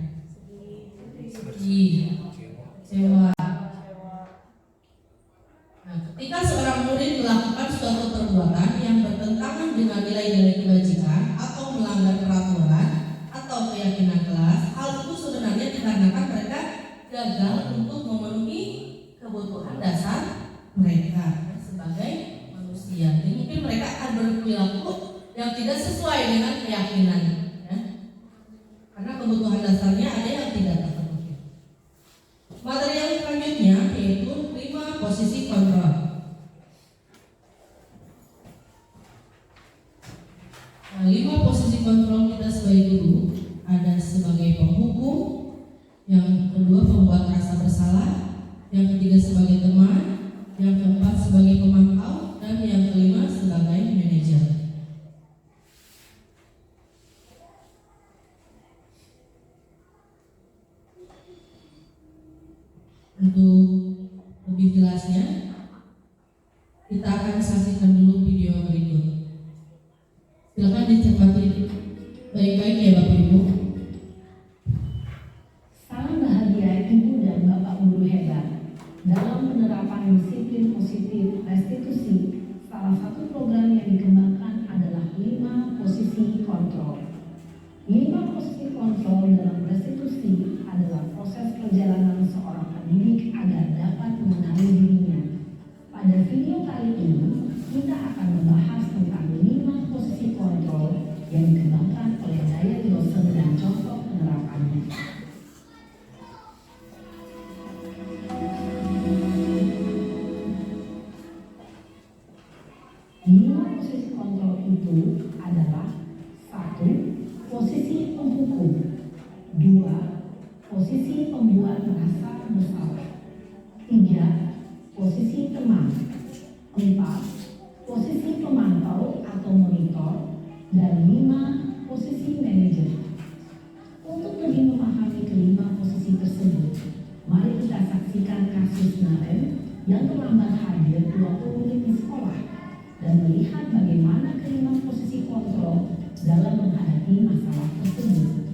Sedih, kecewa. Nah, ketika seorang murid melakukan suatu perbuatan yang bertentangan dengan nilai-nilai kebajikan atau melanggar peraturan atau keyakinan kelas, hal itu sebenarnya dikarenakan mereka gagal untuk memenuhi kebutuhan dasar mereka sebagai manusia. Jadi mungkin mereka akan berperilaku yang tidak sesuai dengan keyakinan, ya. Karena kebutuhan dasarnya ada yang tidak terpenuhi. Materi yang selanjutnya yaitu 5 posisi kontrol. Nah, 5 posisi kontrol kita sebagai guru, ada sebagai penghukum, yang kedua pembuat rasa bersalah, yang ketiga sebagai teman, yang keempat sebagai pemantau, dan yang kelima sebagai manajer. Untuk lebih jelasnya, kita akan saksikan dulu video berikut. Silakan dicermati baik-baik ya Bapak Ibu. Salam bahagia Ibu dan Bapak guru hebat. Dalam penerapan disiplin positif restitusi, salah satu program yang dikembangkan adalah 5 posisi kontrol. 5 posisi kontrol dalam restitusi adalah proses perjalanan seorang pendidik agar dapat mengenali dirinya. Pada video kali ini, kita akan membahas tentang 5 posisi kontrol yang dikembangkan oleh Dayat Lawson dan contoh penerapannya. Posisi kontrol itu adalah 1. Posisi penghukum, 2. Posisi pembuat rasa bersalah, 3. Posisi teman, 4. Posisi pemantau atau monitor, dan 5. Posisi manajer. Untuk lebih memahami kelima posisi tersebut, mari kita saksikan kasus Narem yang terlambat hadir 20 menit di sekolah dan melihat bagaimana kelima posisi kontrol dalam menghadapi masalah tersebut.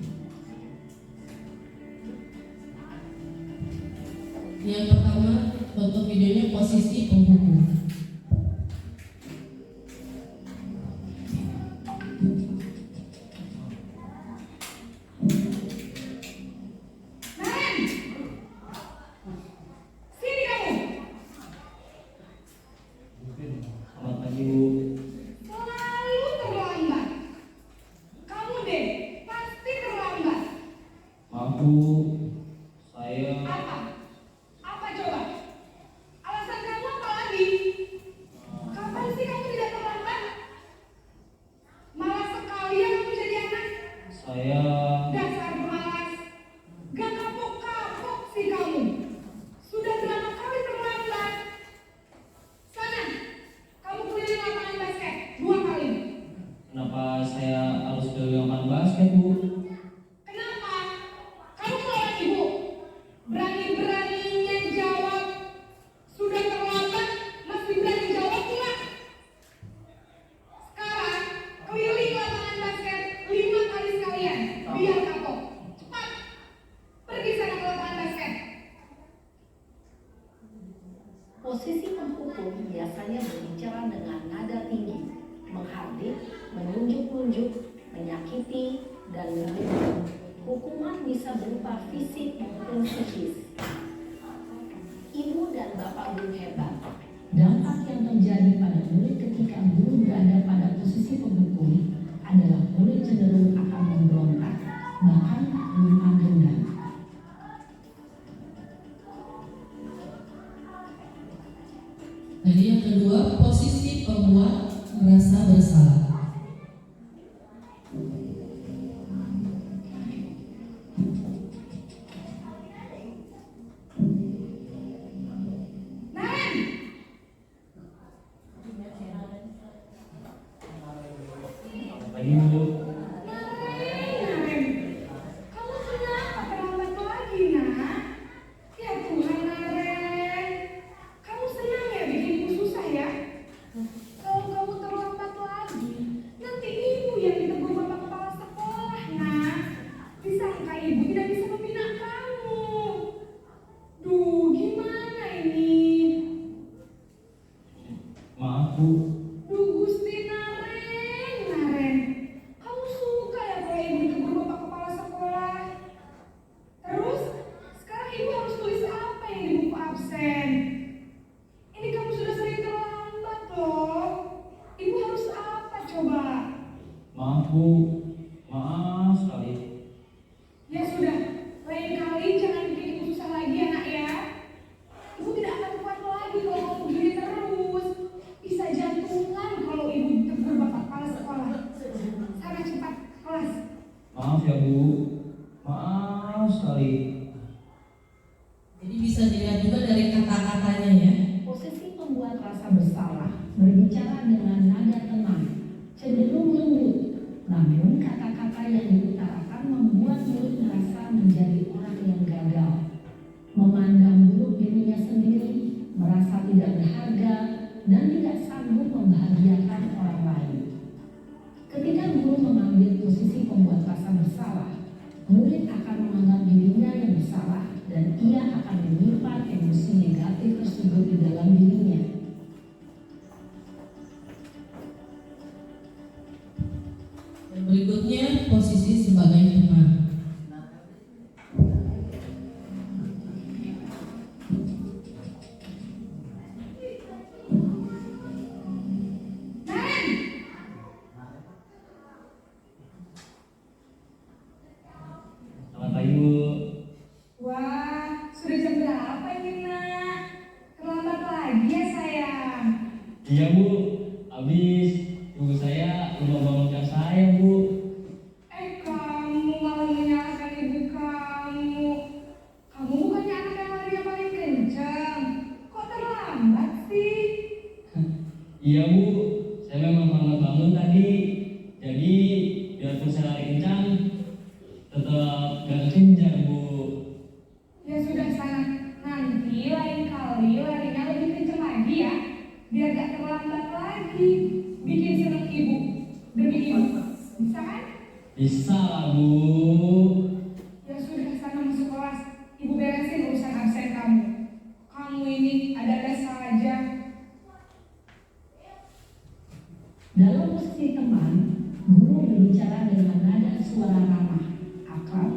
Yang pertama, contoh videonya posisi penghukum. Selamat pagi Bu. Selalu terlambat. Kamu deh, pasti terlambat. Maaf Bu, saya Apa? Apa coba? Alasan kamu apa lagi? Kapan sih kamu tidak terlambat? Malas sekali ya kamu jadi anak. saya Dasar malas. Gak kapok-kapok sih kamu. Sudah berapa kali terlambat? Sana, kamu keliling lapangan basket 2 kali. kenapa saya harus ke lapangan basket Bu? Kenapa? Kamu melawan ibu. Berani-beraninya jawab. Sudah terlambat, masih berani jawab pula. Sekarang, keliling lapangan basket 5 kali sekalian. Biar kapok. Cepat. Pergi sana ke lapangan basket. Posisi penghukum itu biasanya berbicara dengan nada tinggi, menghardik, menunjuk-nunjuk, menyakiti, dan menghukum. Hukuman bisa berupa fisik maupun psikis. Ibu dan bapak guru hebat. Dampak yang terjadi pada murid ketika guru berada pada posisi penghukum adalah murid cenderung akan memberontak, bahkan menyimpan dendam. Jadi yang kedua, posisi pembuat merasa bersalah. Pagi Bu. Naren, kamu kenapa terlambat lagi, nak? Ya Tuhan, Naren. Kamu senang ya bikinku susah ya? Kalau kamu terlambat lagi, nanti ibu yang ditegur bapak kepala sekolah, nak. Disangka ibu tidak bisa membina kamu. Duh, gimana ini? Maaf Bu. Duh, Gusti Naren. Kamu suka ya kalau ibu ditegur bapak kepala sekolah? Terus, sekarang ibu harus tulis apa yang di buku absen? Ini kamu sudah sering terlambat loh. Ibu harus apa coba? Maaf Bu. Maaf sekali. Ya sudah, lain kali jangan bikin ibu susah lagi ya nak ya. Ibu tidak akan kuat lagi kalau kamu gini terus. Bisa jantungan kalau ibu ditegur bapak kepala sekolah. Sana cepat kelas. Maaf ya Bu. Maaf sekali. Jadi bisa dilihat juga dari kata-katanya ya. Posisi pembuat rasa bersalah berbicara dengan nada tenang, cenderung lembut, namun kata-kata yang diutarakan membuat murid merasa menjadi orang yang gagal, memandang buruk dirinya sendiri, merasa tidak berharga, dan tidak sanggup membahagiakan orang lain. Ketika guru mengambil posisi pembuat rasa bersalah, murid akan menganggap dirinya yang bersalah dan ia akan menyimpan emosi negatif tersebut di dalam dirinya. Dan berikutnya posisi sebagai teman. Selamat pagi Bu. Wah, sudah jam berapa ini nak? Terlambat lagi ya sayang. Iya Bu. Habis ibu saya lupa bangunkan saya Bu. Kamu malah menyalahkan ibu kamu. Kamu bukannya anak yang larinya paling kencang. Kok terlambat sih? Iya Bu. Saya memang terlambat bangun tadi. Jadi biarpun saya lari kencang, tetap gak kekencang Bu. Ya sudah sana, nanti lain kali larinya lebih kencang lagi ya. Biar gak terlambat lagi. Bikin seneng ibu demi ibu. Bisa kan? Bisa lah Bu. Ya sudah sana masuk kelas. Ibu beresin urusan absen kamu. Kamu ini ada-ada saja. Dalam posisi teman, guru berbicara dengan nada suara ramah, akrab,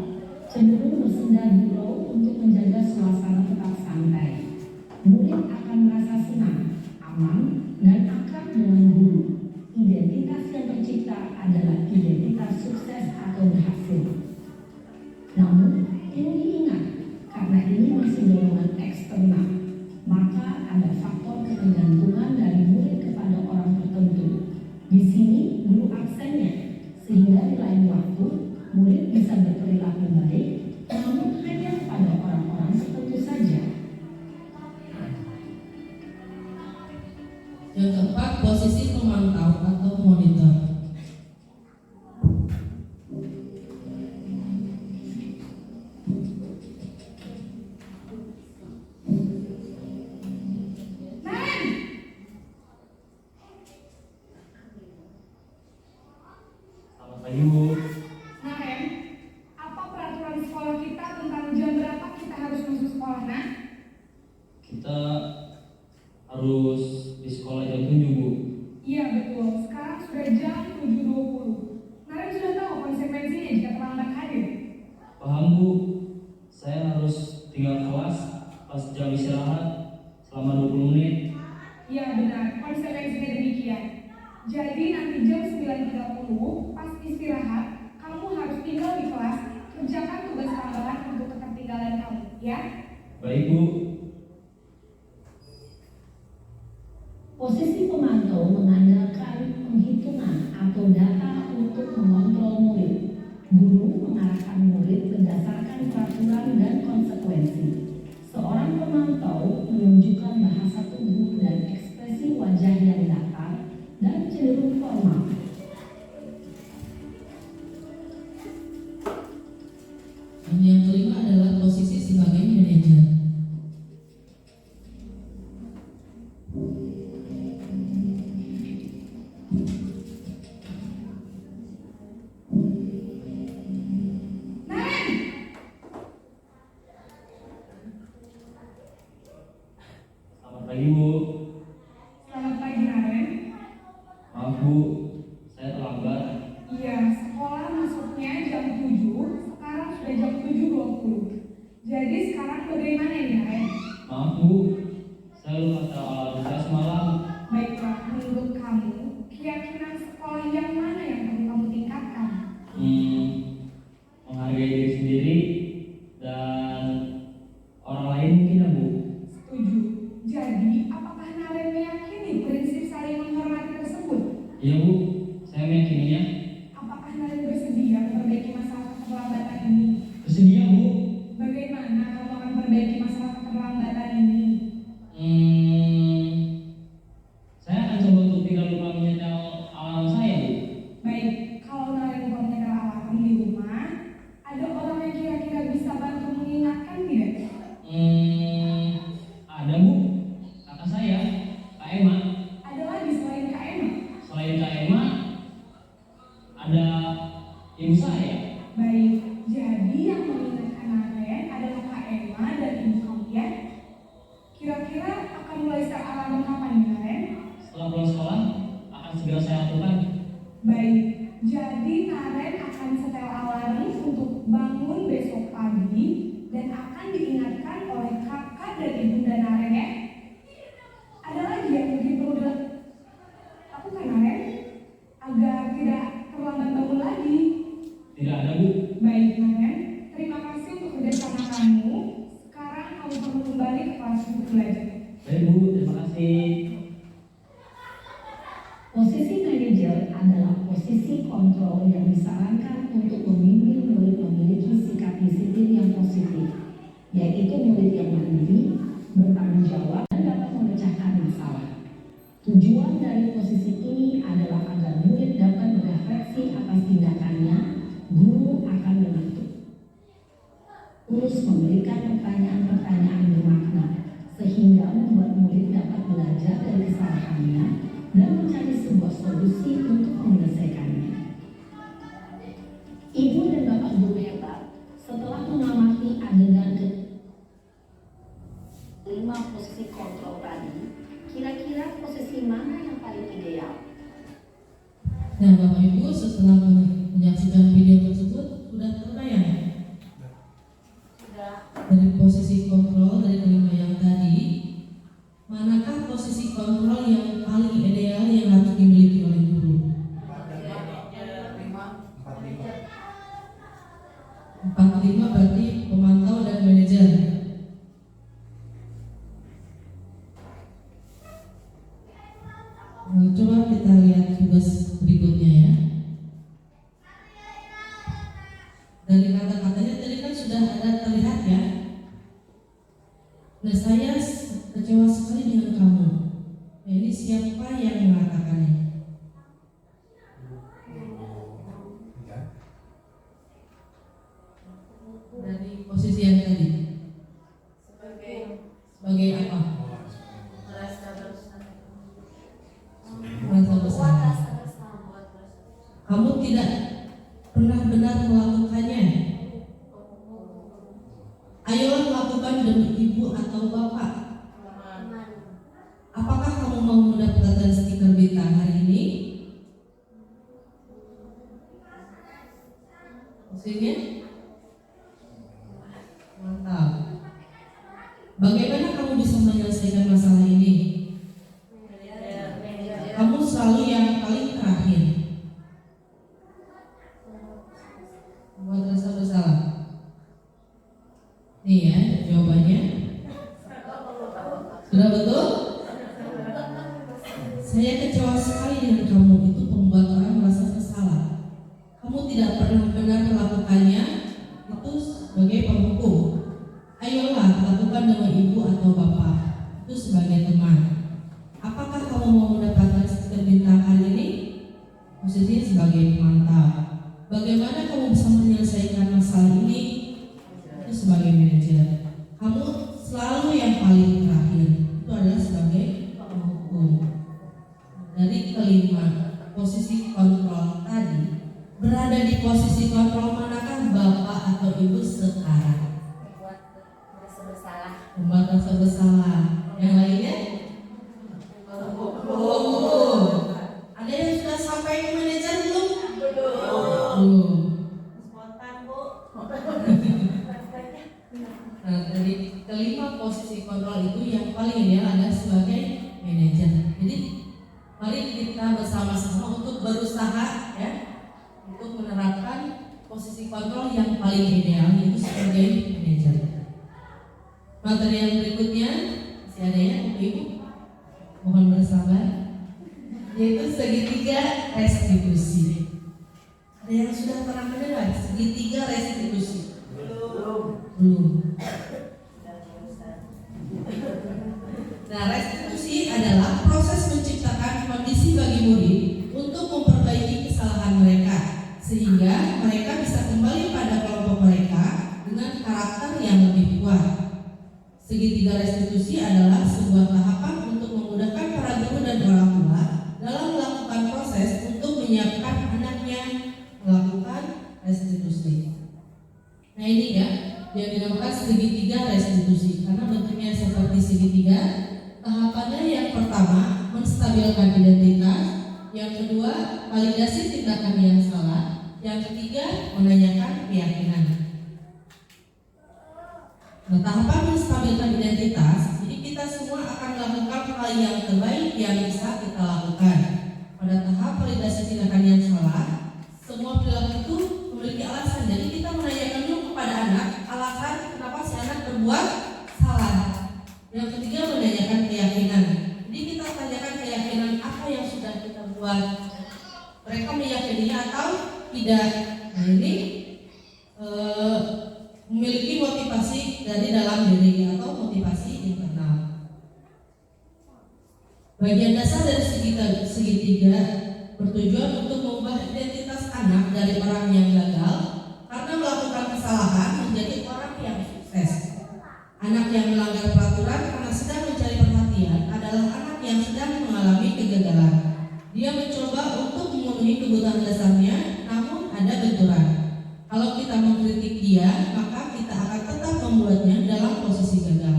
cenderung bersenda gurau untuk menjaga suasana tetap santai. Murid akan merasa senang, aman, dan akrab dengan guru. Identitas yang tercipta adalah identitas sukses atau berhasil. Namun, ini diingat, karena ini masih dorongan eksternal, maka ada faktor ketergantungan dari murid kepada orang tertentu. Di sini guru absennya, sehingga di lain waktu murid bisa berperilaku baik, namun hanya pada orang-orang tertentu saja. Yang keempat, posisi pemantau atau monitor. Selamat pagi Bu. Naren, tinggal kelas pas jam istirahat selama 20 menit. Iya benar, konsekuensinya demikian. Jadi nanti jam 9.30 pas istirahat, kamu harus tinggal di kelas, kerjakan tugas tambahan untuk ketertinggalan kamu, ya? Baik Bu. Posisi pemantau mengandalkan penghitungan atau data untuk mengontrol murid. Guru mengarahkan murid berdasarkan peraturan dan konsekuensi. Seorang pemantau menunjukkan bahasa tubuh dan ekspresi wajah yang datar dan cenderung formal. Dan yang kelima adalah posisi sebagai manajer. Selamat pagi Bu. Selamat pagi Naren. Maaf Bu, saya terlambat. Iya, sekolah masuknya jam 7, sekarang sudah jam 7.20. Jadi sekarang bagaimana ini Naren? Maaf Bu, saya lupa tahu alarm saya semalam. Baiklah, menurut kamu, keyakinan sekolah yang mana yang perlu kamu tingkatkan? Menghargai diri sendiri dan orang lain mungkin ya Bu. Setuju. Jadi, apakah Naren meyakini prinsip saling menghormati tersebut? Iya Bu, saya meyakininya. Apakah Naren bersedia memperbaiki masalah keterlambatan ini? Bersedia Bu. Bagaimana kamu akan memperbaiki masalah keterlambatan ini? Saya akan coba untuk tidak lupa menyetel alarm saya Bu. Baik, kalau Naren lupa menyetel alarm di rumah, ada orang yang kira-kira bisa bantu mengingatkan tidak? Ada Bu, kakak saya, Kak Emma. Ada lagi selain Kak Emma? Selain Kak Emma, ada ibu saya. Baik, jadi yang mengingatkan Naren adalah Kak Emma dan ibu kamu ya? Kira-kira akan mulai set alarm kapan nih Naren? Setelah pulang sekolah, akan segera saya lakukan. Baik, jadi Naren akan setel alarm untuk bangun besok pagi dan akan diingatkan oleh kakak dan ibunda Naren ya. Ada lagi yang mungkin perlu dilakukan Naren agar tidak terlambat bangun lagi. Tidak ada Bu. Baik Naren, terima kasih untuk kerjasama kamu. Sekarang kamu perlu kembali ke kelas untuk belajar. Baik Bu, terima kasih. Posisi manajer adalah posisi kontrol yang disarankan untuk membimbing murid memiliki sikap disiplin yang positif, yaitu murid yang mandiri, bertanggung jawab, dan dapat memecahkan masalah. Tujuan dari posisi ini adalah agar murid dapat berefleksi atas tindakannya. Guru akan membantu terus memberikan pertanyaan-pertanyaan bermakna, sehingga membuat murid dapat belajar dari kesalahannya dan mencari sebuah solusi untuk menyelesaikannya. Ibu dan Bapak guru hebat, setelah mengamati adegan ke-5 posisi kontrol tadi, kira-kira posisi mana yang paling ideal? Nah Bapak Ibu, setelah menyaksikan video tersebut, sudah terbayang Sudah. dari posisi kontrol dari kelima yang tadi, manakah posisi kontrol yang paling ideal yang harus dimiliki oleh guru? 4-5 berarti pemantau dan manajer. Coba kita lihat tugas berikutnya ya. Dari kata-katanya tadi kan sudah ada terlihat ya. Nah saya kecewa sekali dengan kamu. Nah, ini siapa yang mengatakannya? Dari posisi yang tadi. Sebagai apa? Merasa bersalah. Kamu tidak pernah benar melakukannya. Ayolah lakukan demi ibu atau bapak. Apakah kamu mau mendapatkan stiker bintang hari ini? Maksudnya? Mantap. Bagaimana kamu bisa menyelesaikan masalah ini? Kamu selalu yang paling terakhir. Membuat rasa bersalah. Nih ya jawabannya. Sudah betul? Saya kecewa sekali dengan kamu. Itu membuat orang merasa bersalah. Kamu tidak pernah benar melakukannya. Itu sebagai penghukum. Ayolah lakukan dengan ibu atau bapak. Itu sebagai teman. Apakah kamu mau mendapatkan stiker bintang hari ini? Posisinya sebagai pemantau. Bagaimana kamu bisa menyelesaikan masalah ini? Itu sebagai manajer. Kamu selalu yang paling terakhir. Itu adalah sebagai penghukum. Dari kelima, posisi kontrol tadi. Berada di posisi kontrol manakah bapak atau ibu sekarang? Membuat rasa bersalah. Yang lainnya? Ada yang sudah sampai ke manajer belum? Belum. Spontan, Bu. Nah, dari kelima posisi kontrol itu yang paling ideal adalah sebagai manajer. Jadi mari kita bersama-sama untuk berusaha ya untuk menerapkan posisi kontrol yang paling ideal yaitu sebagai manajer. Materi yang berikutnya masih ada ya Ibu? Mohon bersabar. Yaitu segitiga restitusi. Ada yang sudah pernah mendengar segitiga restitusi? Belum. Nah, restitusi adalah proses menciptakan kondisi bagi murid untuk memperbaiki kesalahan mereka sehingga mereka bisa kembali pada kelompok mereka dengan karakter yang lebih kuat. Segitiga restitusi adalah sebuah tahapan untuk memudahkan para guru dan orang tua dalam melakukan proses untuk menyiapkan anaknya melakukan restitusi. Nah ini ya yang dinamakan segitiga restitusi karena bentuknya seperti segitiga. Tahapannya yang pertama menstabilkan identitas, yang kedua validasi tindakan yang salah, yang ketiga menanyakan keyakinan. Nah, tahapan menstabilkan identitas, jadi kita semua akan melakukan hal yang terbaik yang bisa kita lakukan. Pada tahap validasi tindakan yang salah, semua perilaku itu memiliki alasan. Jadi kita menanyakan dulu kepada anak alasan kenapa si anak berbuat salah. Yang ketiga menanyakan keyakinan. Jadi kita tanyakan keyakinan apa yang sudah kita buat. Mereka meyakininya atau tidak. Nah ini memiliki motivasi dari dalam diri atau motivasi internal. Bagian dasar dari segitiga bertujuan untuk mengubah identitas anak dari orang yang gagal karena melakukan kesalahan menjadi orang yang sukses. Anak yang melanggar peraturan karena sedang mencari perhatian adalah anak yang sedang mengalami kegagalan. Dia mencoba untuk memenuhi kebutuhan dasarnya, namun ada benturan. Kalau kita mengkritik dia, maka kita akan tetap membuatnya dalam posisi gagal.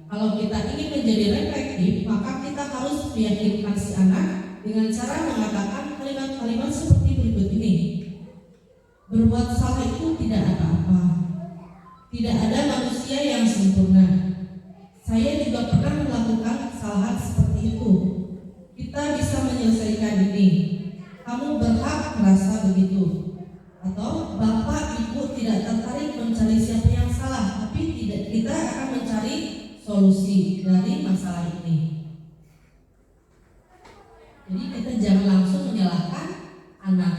Kalau kita ingin menjadi reflektif, maka kita harus meyakinkan si anak dengan cara mengatakan kalimat-kalimat seperti berikut ini. Berbuat salah itu tidak apa-apa. Tidak ada manusia yang sempurna. Saya juga pernah melakukan kesalahan seperti itu. Kita bisa menyelesaikan ini. Kamu berhak merasa begitu. Atau bapak ibu tidak tertarik mencari siapa yang salah, tapi kita akan mencari solusi dari masalah ini. Jadi kita jangan langsung menyalahkan anak.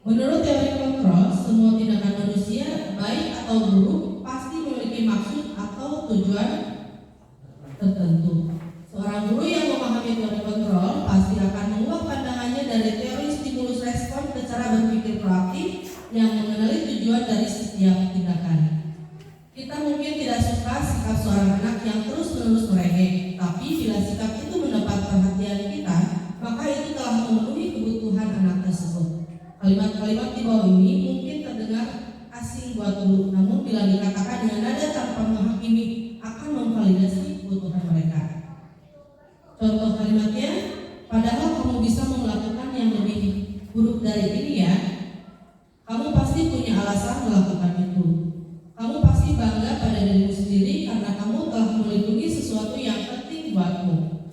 Menurut teori kontrol, semua tindakan manusia baik atau buruk pasti memiliki maksud atau tujuan tertentu. Seorang guru yang memahami teori kontrol pasti akan mengubah pandangannya dari teori stimulus respon ke cara berpikir proaktif yang mengenali tujuan dari setiap tindakan. Kita mungkin tidak suka sikap seorang anak yang terus-menerus merengek, tapi bila sikap itu mendapat perhatian kita, maka itu telah memenuhi kebutuhan anak tersebut. Kalimat-kalimat di bawah ini mungkin terdengar asing buat guru, namun bila dikatakan sesuatu yang penting buatmu.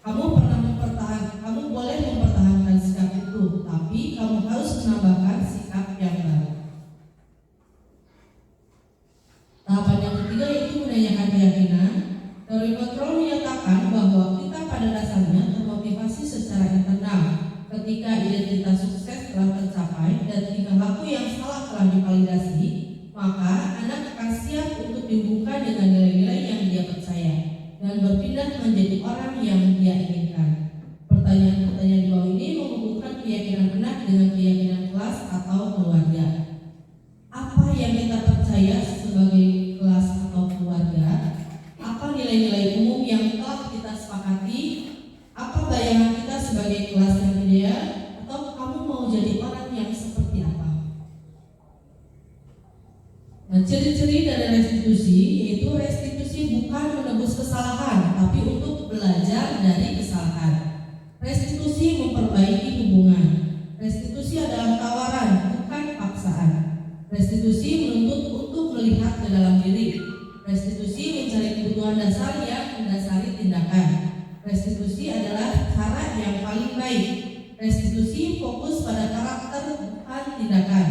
Kamu boleh mempertahankan sikap itu, tapi kamu harus menambahkan sikap yang baru. Tahapan yang ketiga yaitu menanyakan keyakinan. Teori kontrol menyatakan bahwa kita pada dasarnya termotivasi secara internal ketika identitas sukses telah tercapai dan jika laku yang salah telah divalidasi, maka anak akan siap untuk dihubungkan dengan nilai-nilai yang dia percaya dan berpindah menjadi orang yang dia inginkan. Pertanyaan-pertanyaan di bawah ini menghubungkan keyakinan anak dengan keyakinan kelas atau keluarga. Apa yang kita percaya sebagai kelas atau keluarga? Apa nilai-nilai umum yang telah kita sepakati? Apa bayangan kita sebagai kelas yang ideal? Atau kamu mau jadi orang yang seperti apa? Nah, ciri-ciri dari restitusi yaitu restitusi bukan menebus kesalahan, tapi untuk belajar dari kesalahan. Restitusi memperbaiki hubungan. Restitusi adalah tawaran, bukan paksaan. Restitusi menuntut untuk melihat ke dalam diri. Restitusi mencari kebutuhan dasar yang mendasari tindakan. Restitusi adalah cara yang paling baik. Restitusi fokus pada karakter, bukan tindakan.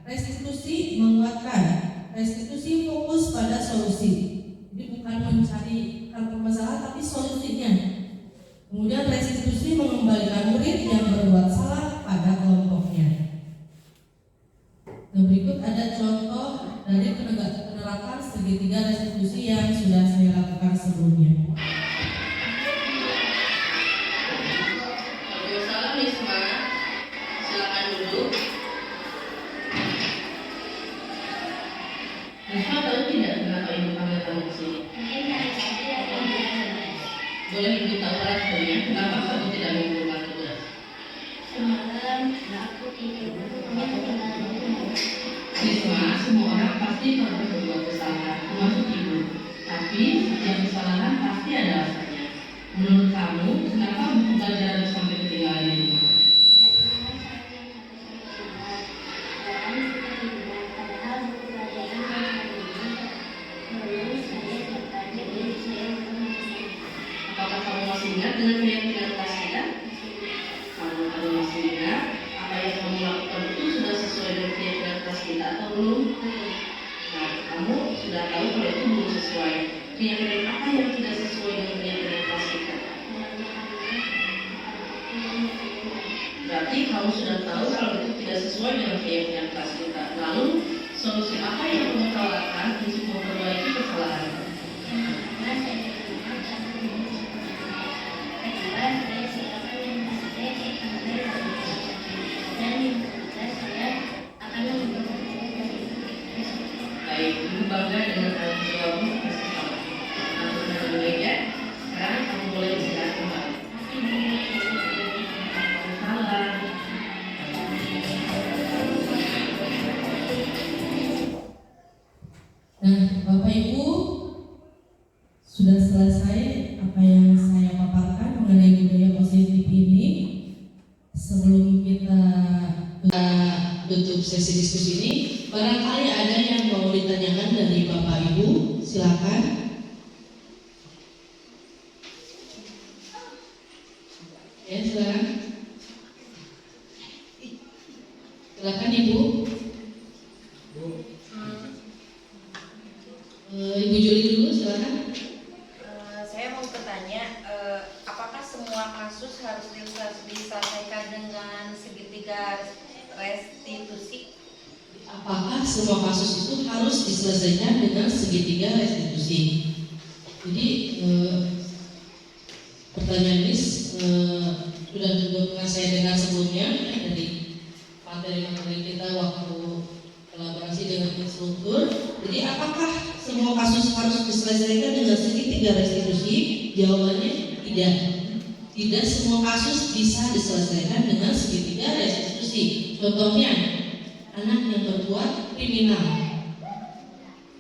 Restitusi menguatkan. Restitusi fokus pada solusi. Jadi bukan mencari akar permasalahan, tapi solusinya. Kemudian restitusi mengembalikan murid yang berbuat salah pada kelompoknya. Nah, berikut ada contoh dari penerapan segitiga restitusi yang sudah saya lakukan sebelumnya. Salam Risma, silakan duduk. Risma tahu tidak kenapa ibu panggil kamu ke sini? Boleh ibu tahu alasannya kenapa kamu tidak mengumpulkan tugas? Semalam aku tidur ketinggalan rumah. Risma, semua orang pasti pernah berbuat kesalahan, termasuk ibu. Tapi setiap kesalahan pasti ada alasannya. Menurut kamu, kenapa buku pelajaran sampai ketinggalan di rumah? Apakah kamu masih ingat dengan keyakinan kelas kita? Kalau kamu masih ingat, apa yang kamu lakukan itu sudah sesuai dengan keyakinan kelas kita atau belum? Nah, kamu sudah tahu kalau itu belum sesuai. Keyakinan apa yang tidak sesuai dengan keyakinan kelas kita? Berarti kamu sudah tahu kalau itu tidak sesuai dengan keyakinan kelas kita. Lalu, solusi apa yang kamu tawarkan untuk memperbaiki kesalahan? Baik, ibu bangga dengan tanggung jawabmu atas sekolah. Kamu sudah belajar, sekarang kamu boleh istirahat kembali. Salam. Nah, Bapak Ibu, sudah selesai apa yang saya paparkan mengenai budaya positif ini. Sebelum kita tutup sesi diskusi ini, barangkali ada yang mau ditanyakan dari Bapak Ibu, silakan. Ya, silakan. Silakan Ibu. Ibu Juli dulu, silakan. Saya mau bertanya, apakah semua kasus harus diselesaikan dengan segitiga restitusi? Apakah semua kasus itu harus diselesaikan dengan segitiga restitusi? Jadi pertanyaan ini sudah juga pernah saya dengar sebelumnya dari materi-materi kita waktu kolaborasi dengan instruktur. Jadi apakah semua kasus harus diselesaikan dengan segitiga restitusi? Jawabannya tidak. Tidak semua kasus bisa diselesaikan dengan segitiga restitusi. Contohnya, anak yang berbuat kriminal.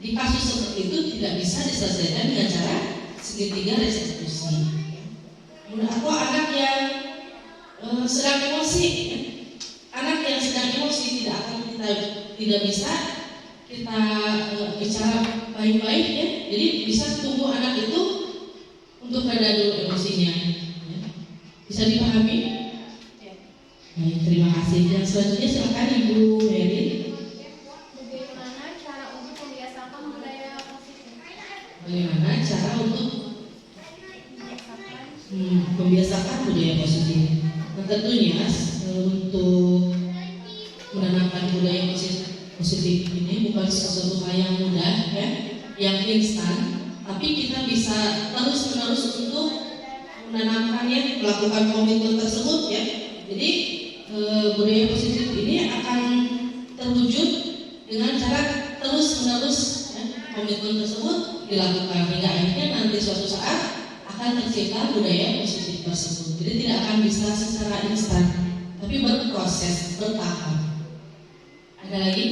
Di kasus seperti itu tidak bisa diselesaikan dengan cara segitiga restitusi. Atau anak yang sedang emosi, anak yang sedang emosi tidak bisa kita bicara baik-baik ya. Jadi bisa tunggu anak itu untuk reda dulu emosinya. Ya. Bisa dipahami? Ya. Baik, terima kasih. Dan selanjutnya silakan Ibu Mary. Bagaimana cara untuk membiasakan budaya positif? Bagaimana cara untuk Membiasakan membiasakan budaya positif? Nah, tentunya untuk menanamkan budaya positif ini bukan sesuatu hal yang mudah ya, yang instan, tapi kita bisa terus-menerus untuk menanamkannya, melakukan komitmen tersebut ya. Jadi budaya positif ini akan terwujud dengan cara terus-menerus ya, komitmen tersebut dilakukan hingga akhirnya nanti suatu saat akan tercipta budaya positif tersebut. Jadi tidak akan bisa secara instan, tapi berproses, bertahap. Ada lagi?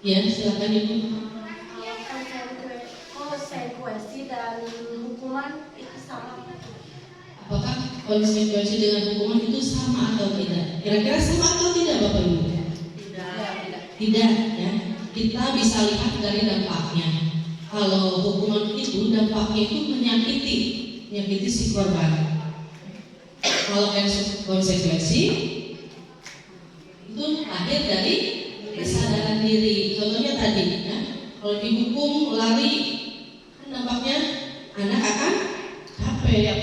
Ya, silakan Ibu. konsekuensi dan hukuman itu sama. Apakah konsekuensi dengan hukuman itu sama atau tidak? Kira-kira sama atau tidak, Bapak Ibu? Tidak ya. Kita bisa lihat dari dampaknya. Kalau hukuman itu dampaknya itu menyakiti si korban. Kalau konsekuensi itu lahir dari kesadaran diri. Contohnya tadi ya, kalau dihukum lari kan dampaknya anak akan capek ya.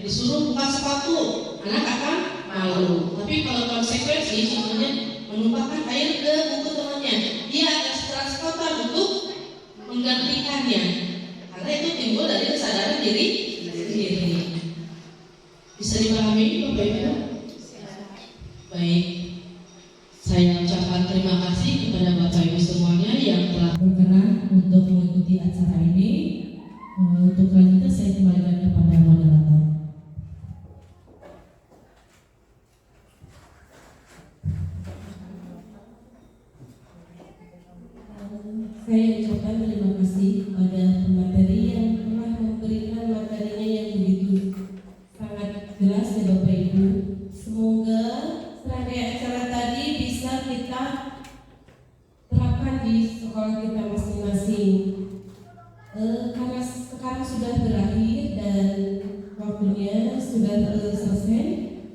Disuruh buka sepatu, anak akan malu. Tapi kalau konsekuensi contohnya menumpahkan air ke buku temannya, dia akan secara spontan untuk menggantikannya, karena itu timbul dari kesadaran diri sendiri. Bisa dipahami Bapak Ibu? Baik, saya ucapkan terima kasih kepada Bapak Ibu semuanya yang telah berkenan untuk mengikuti acara ini. Untuk selanjutnya saya kembalikan kepada moderator. Saya ucapkan terima kasih kepada pemateri yang telah memberikan materinya yang begitu sangat jelas ya Bapak Ibu. Semoga serangkaian acara tadi bisa kita terapkan di sekolah kita masing-masing. Karena sekarang sudah berakhir dan waktunya sudah selesai,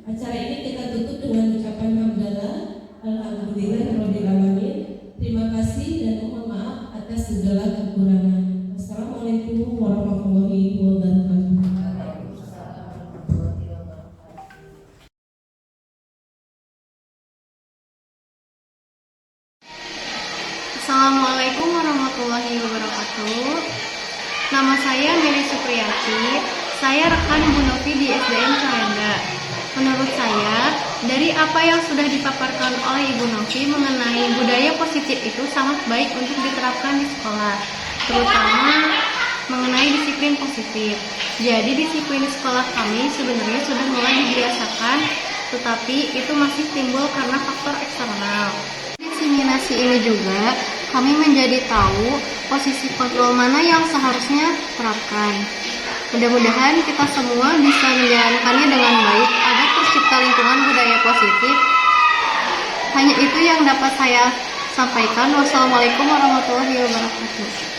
acara ini kita tutup dengan ucapan hamdalah. Alhamdulillahirabbil alamin. Terima kasih dan mohon maaf atas segala kekurangan. Wassalamualaikum warahmatullahi wabarakatuh. Assalamualaikum warahmatullahi wabarakatuh. Nama saya Meli Supriyati. Saya rekan Bu Novi di SDN Calenda. Menurut saya, dari apa yang sudah dipaparkan oleh Ibu Novi mengenai budaya positif itu sangat baik untuk diterapkan di sekolah, terutama mengenai disiplin positif. Jadi disiplin di sekolah kami sebenarnya sudah mulai dibiasakan, tetapi itu masih timbul karena faktor eksternal. Diseminasi ini juga kami menjadi tahu posisi kontrol mana yang seharusnya terapkan. Mudah-mudahan kita semua bisa menjalankannya dengan baik agar tercipta lingkungan budaya positif. Hanya itu yang dapat saya sampaikan. Wassalamualaikum warahmatullahi wabarakatuh.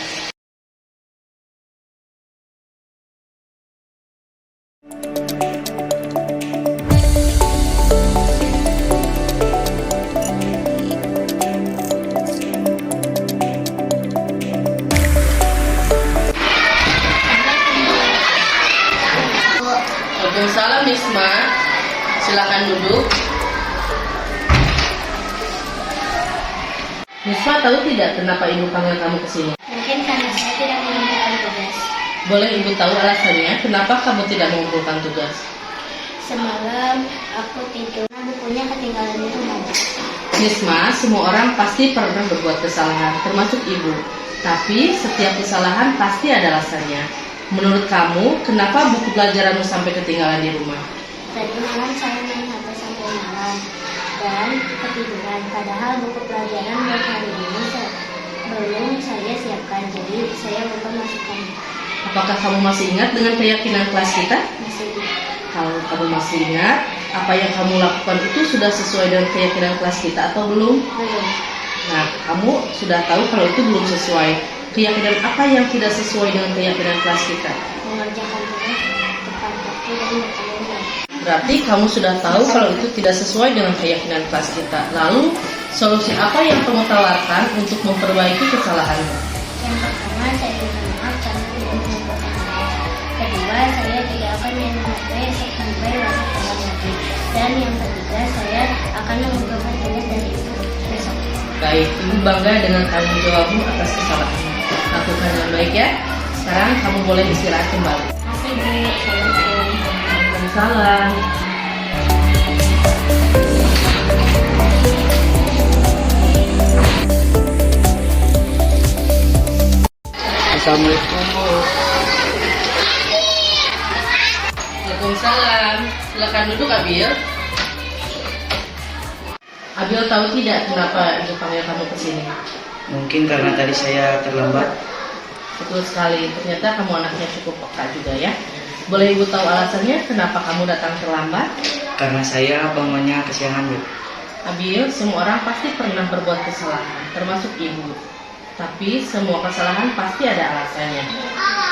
Waalaikumsalam Misma, silakan duduk. Misma tahu tidak kenapa ibu panggil kamu ke sini? Mungkin karena saya tidak mengumpulkan tugas. Boleh ibu tahu alasannya kenapa kamu tidak mengumpulkan tugas? Semalam aku tidur, bukunya ketinggalan di rumah. Misma, semua orang pasti pernah berbuat kesalahan, termasuk ibu. Tapi setiap kesalahan pasti ada alasannya. Menurut kamu, kenapa buku pelajaranmu sampai ketinggalan di rumah? Tadi malam saya main HP sampai malam dan ketiduran. Padahal buku pelajaran buat hari ini belum saya siapkan, jadi saya lupa masukkan. Apakah kamu masih ingat dengan keyakinan kelas kita? Masih Kalau kamu masih ingat, apa yang kamu lakukan itu sudah sesuai dengan keyakinan kelas kita atau belum? belum. Nah, kamu sudah tahu kalau itu belum sesuai. Keyakinan apa yang tidak sesuai dengan keyakinan kelas kita? Mengerjakan tugas tepat waktu dan bertanggung jawab. Berarti kamu sudah tahu kalau itu tidak sesuai dengan keyakinan kelas kita. Lalu, solusi apa yang kamu tawarkan untuk memperbaiki kesalahanmu? Yang pertama, saya minta maaf karena tidak mengumpulkan saya. Kedua, saya tidak akan main HP sampai masuk dalam negeri. Dan yang ketiga, saya akan mengumpulkan tugas dari itu besok. Baik, Ibu bangga dengan tanggung jawabmu atas kesalahanmu. Lakukan dengan baik ya. Sekarang kamu boleh istirahat kembali. Makasih Bu. Assalamualaikum. Salam. Assalamualaikum Bu. Waalaikumsalam. Silakan duduk Abil. Abil tahu tidak kenapa Ibu panggil kamu ke sini? Mungkin karena tadi saya terlambat. Betul sekali. Ternyata kamu anaknya cukup peka juga ya. Boleh Ibu tahu alasannya kenapa kamu datang terlambat? Karena saya bangunnya kesiangan Bu. Abil, semua orang pasti pernah berbuat kesalahan, termasuk Ibu. Tapi semua kesalahan pasti ada alasannya.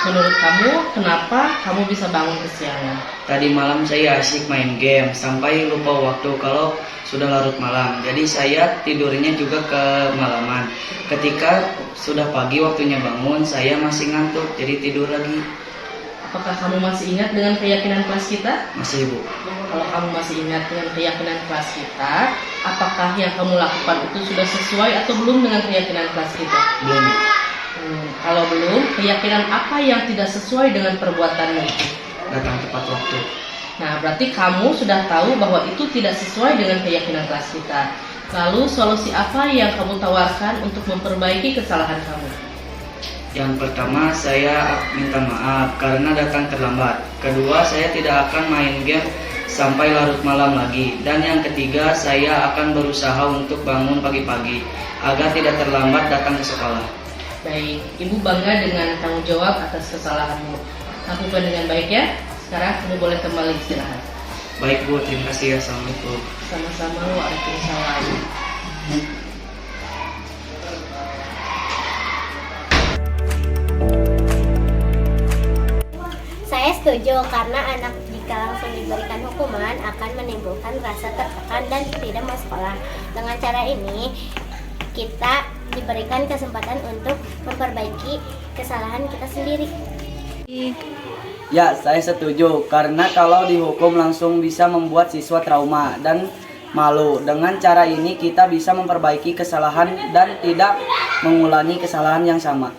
Menurut kamu, kenapa kamu bisa bangun kesiangan? Tadi malam saya asyik main game sampai lupa waktu kalau sudah larut malam. Jadi saya tidurnya juga kemalaman. Ketika sudah pagi waktunya bangun, saya masih ngantuk, jadi tidur lagi. Apakah kamu masih ingat dengan keyakinan kelas kita? Masih Bu. Kalau kamu masih ingat dengan keyakinan kelas kita, apakah yang kamu lakukan itu sudah sesuai atau belum dengan keyakinan kelas kita? Belum. Kalau belum, keyakinan apa yang tidak sesuai dengan perbuatanmu? Datang tepat waktu. Nah, berarti kamu sudah tahu bahwa itu tidak sesuai dengan keyakinan kelas kita. Lalu, solusi apa yang kamu tawarkan untuk memperbaiki kesalahan kamu? Yang pertama, saya minta maaf karena datang terlambat. Kedua, saya tidak akan main game sampai larut malam lagi. Dan yang ketiga, saya akan berusaha untuk bangun pagi-pagi agar tidak terlambat datang ke sekolah. Baik, Ibu bangga dengan tanggung jawab atas kesalahanmu. Lakukan dengan baik ya. Sekarang kamu boleh kembali istirahat. Baik Bu, terima kasih ya. Assalamualaikum. Sama-sama. Waalaikumsalam. Saya setuju karena anak jika langsung diberikan hukuman akan menimbulkan rasa tertekan dan tidak mau sekolah. Dengan cara ini, kita diberikan kesempatan untuk memperbaiki kesalahan kita sendiri. Ya, saya setuju karena kalau dihukum langsung bisa membuat siswa trauma dan malu. Dengan cara ini kita bisa memperbaiki kesalahan dan tidak mengulangi kesalahan yang sama.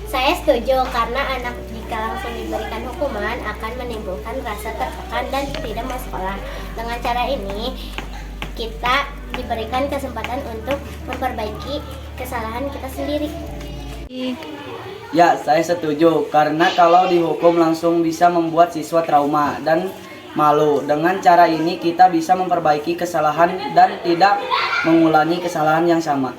Saya setuju karena anak jika langsung diberikan hukuman akan menimbulkan rasa tertekan dan tidak mau sekolah. Dengan cara ini, kita diberikan kesempatan untuk memperbaiki kesalahan kita sendiri. Ya, saya setuju karena kalau dihukum langsung bisa membuat siswa trauma dan malu. Dengan cara ini kita bisa memperbaiki kesalahan dan tidak mengulangi kesalahan yang sama.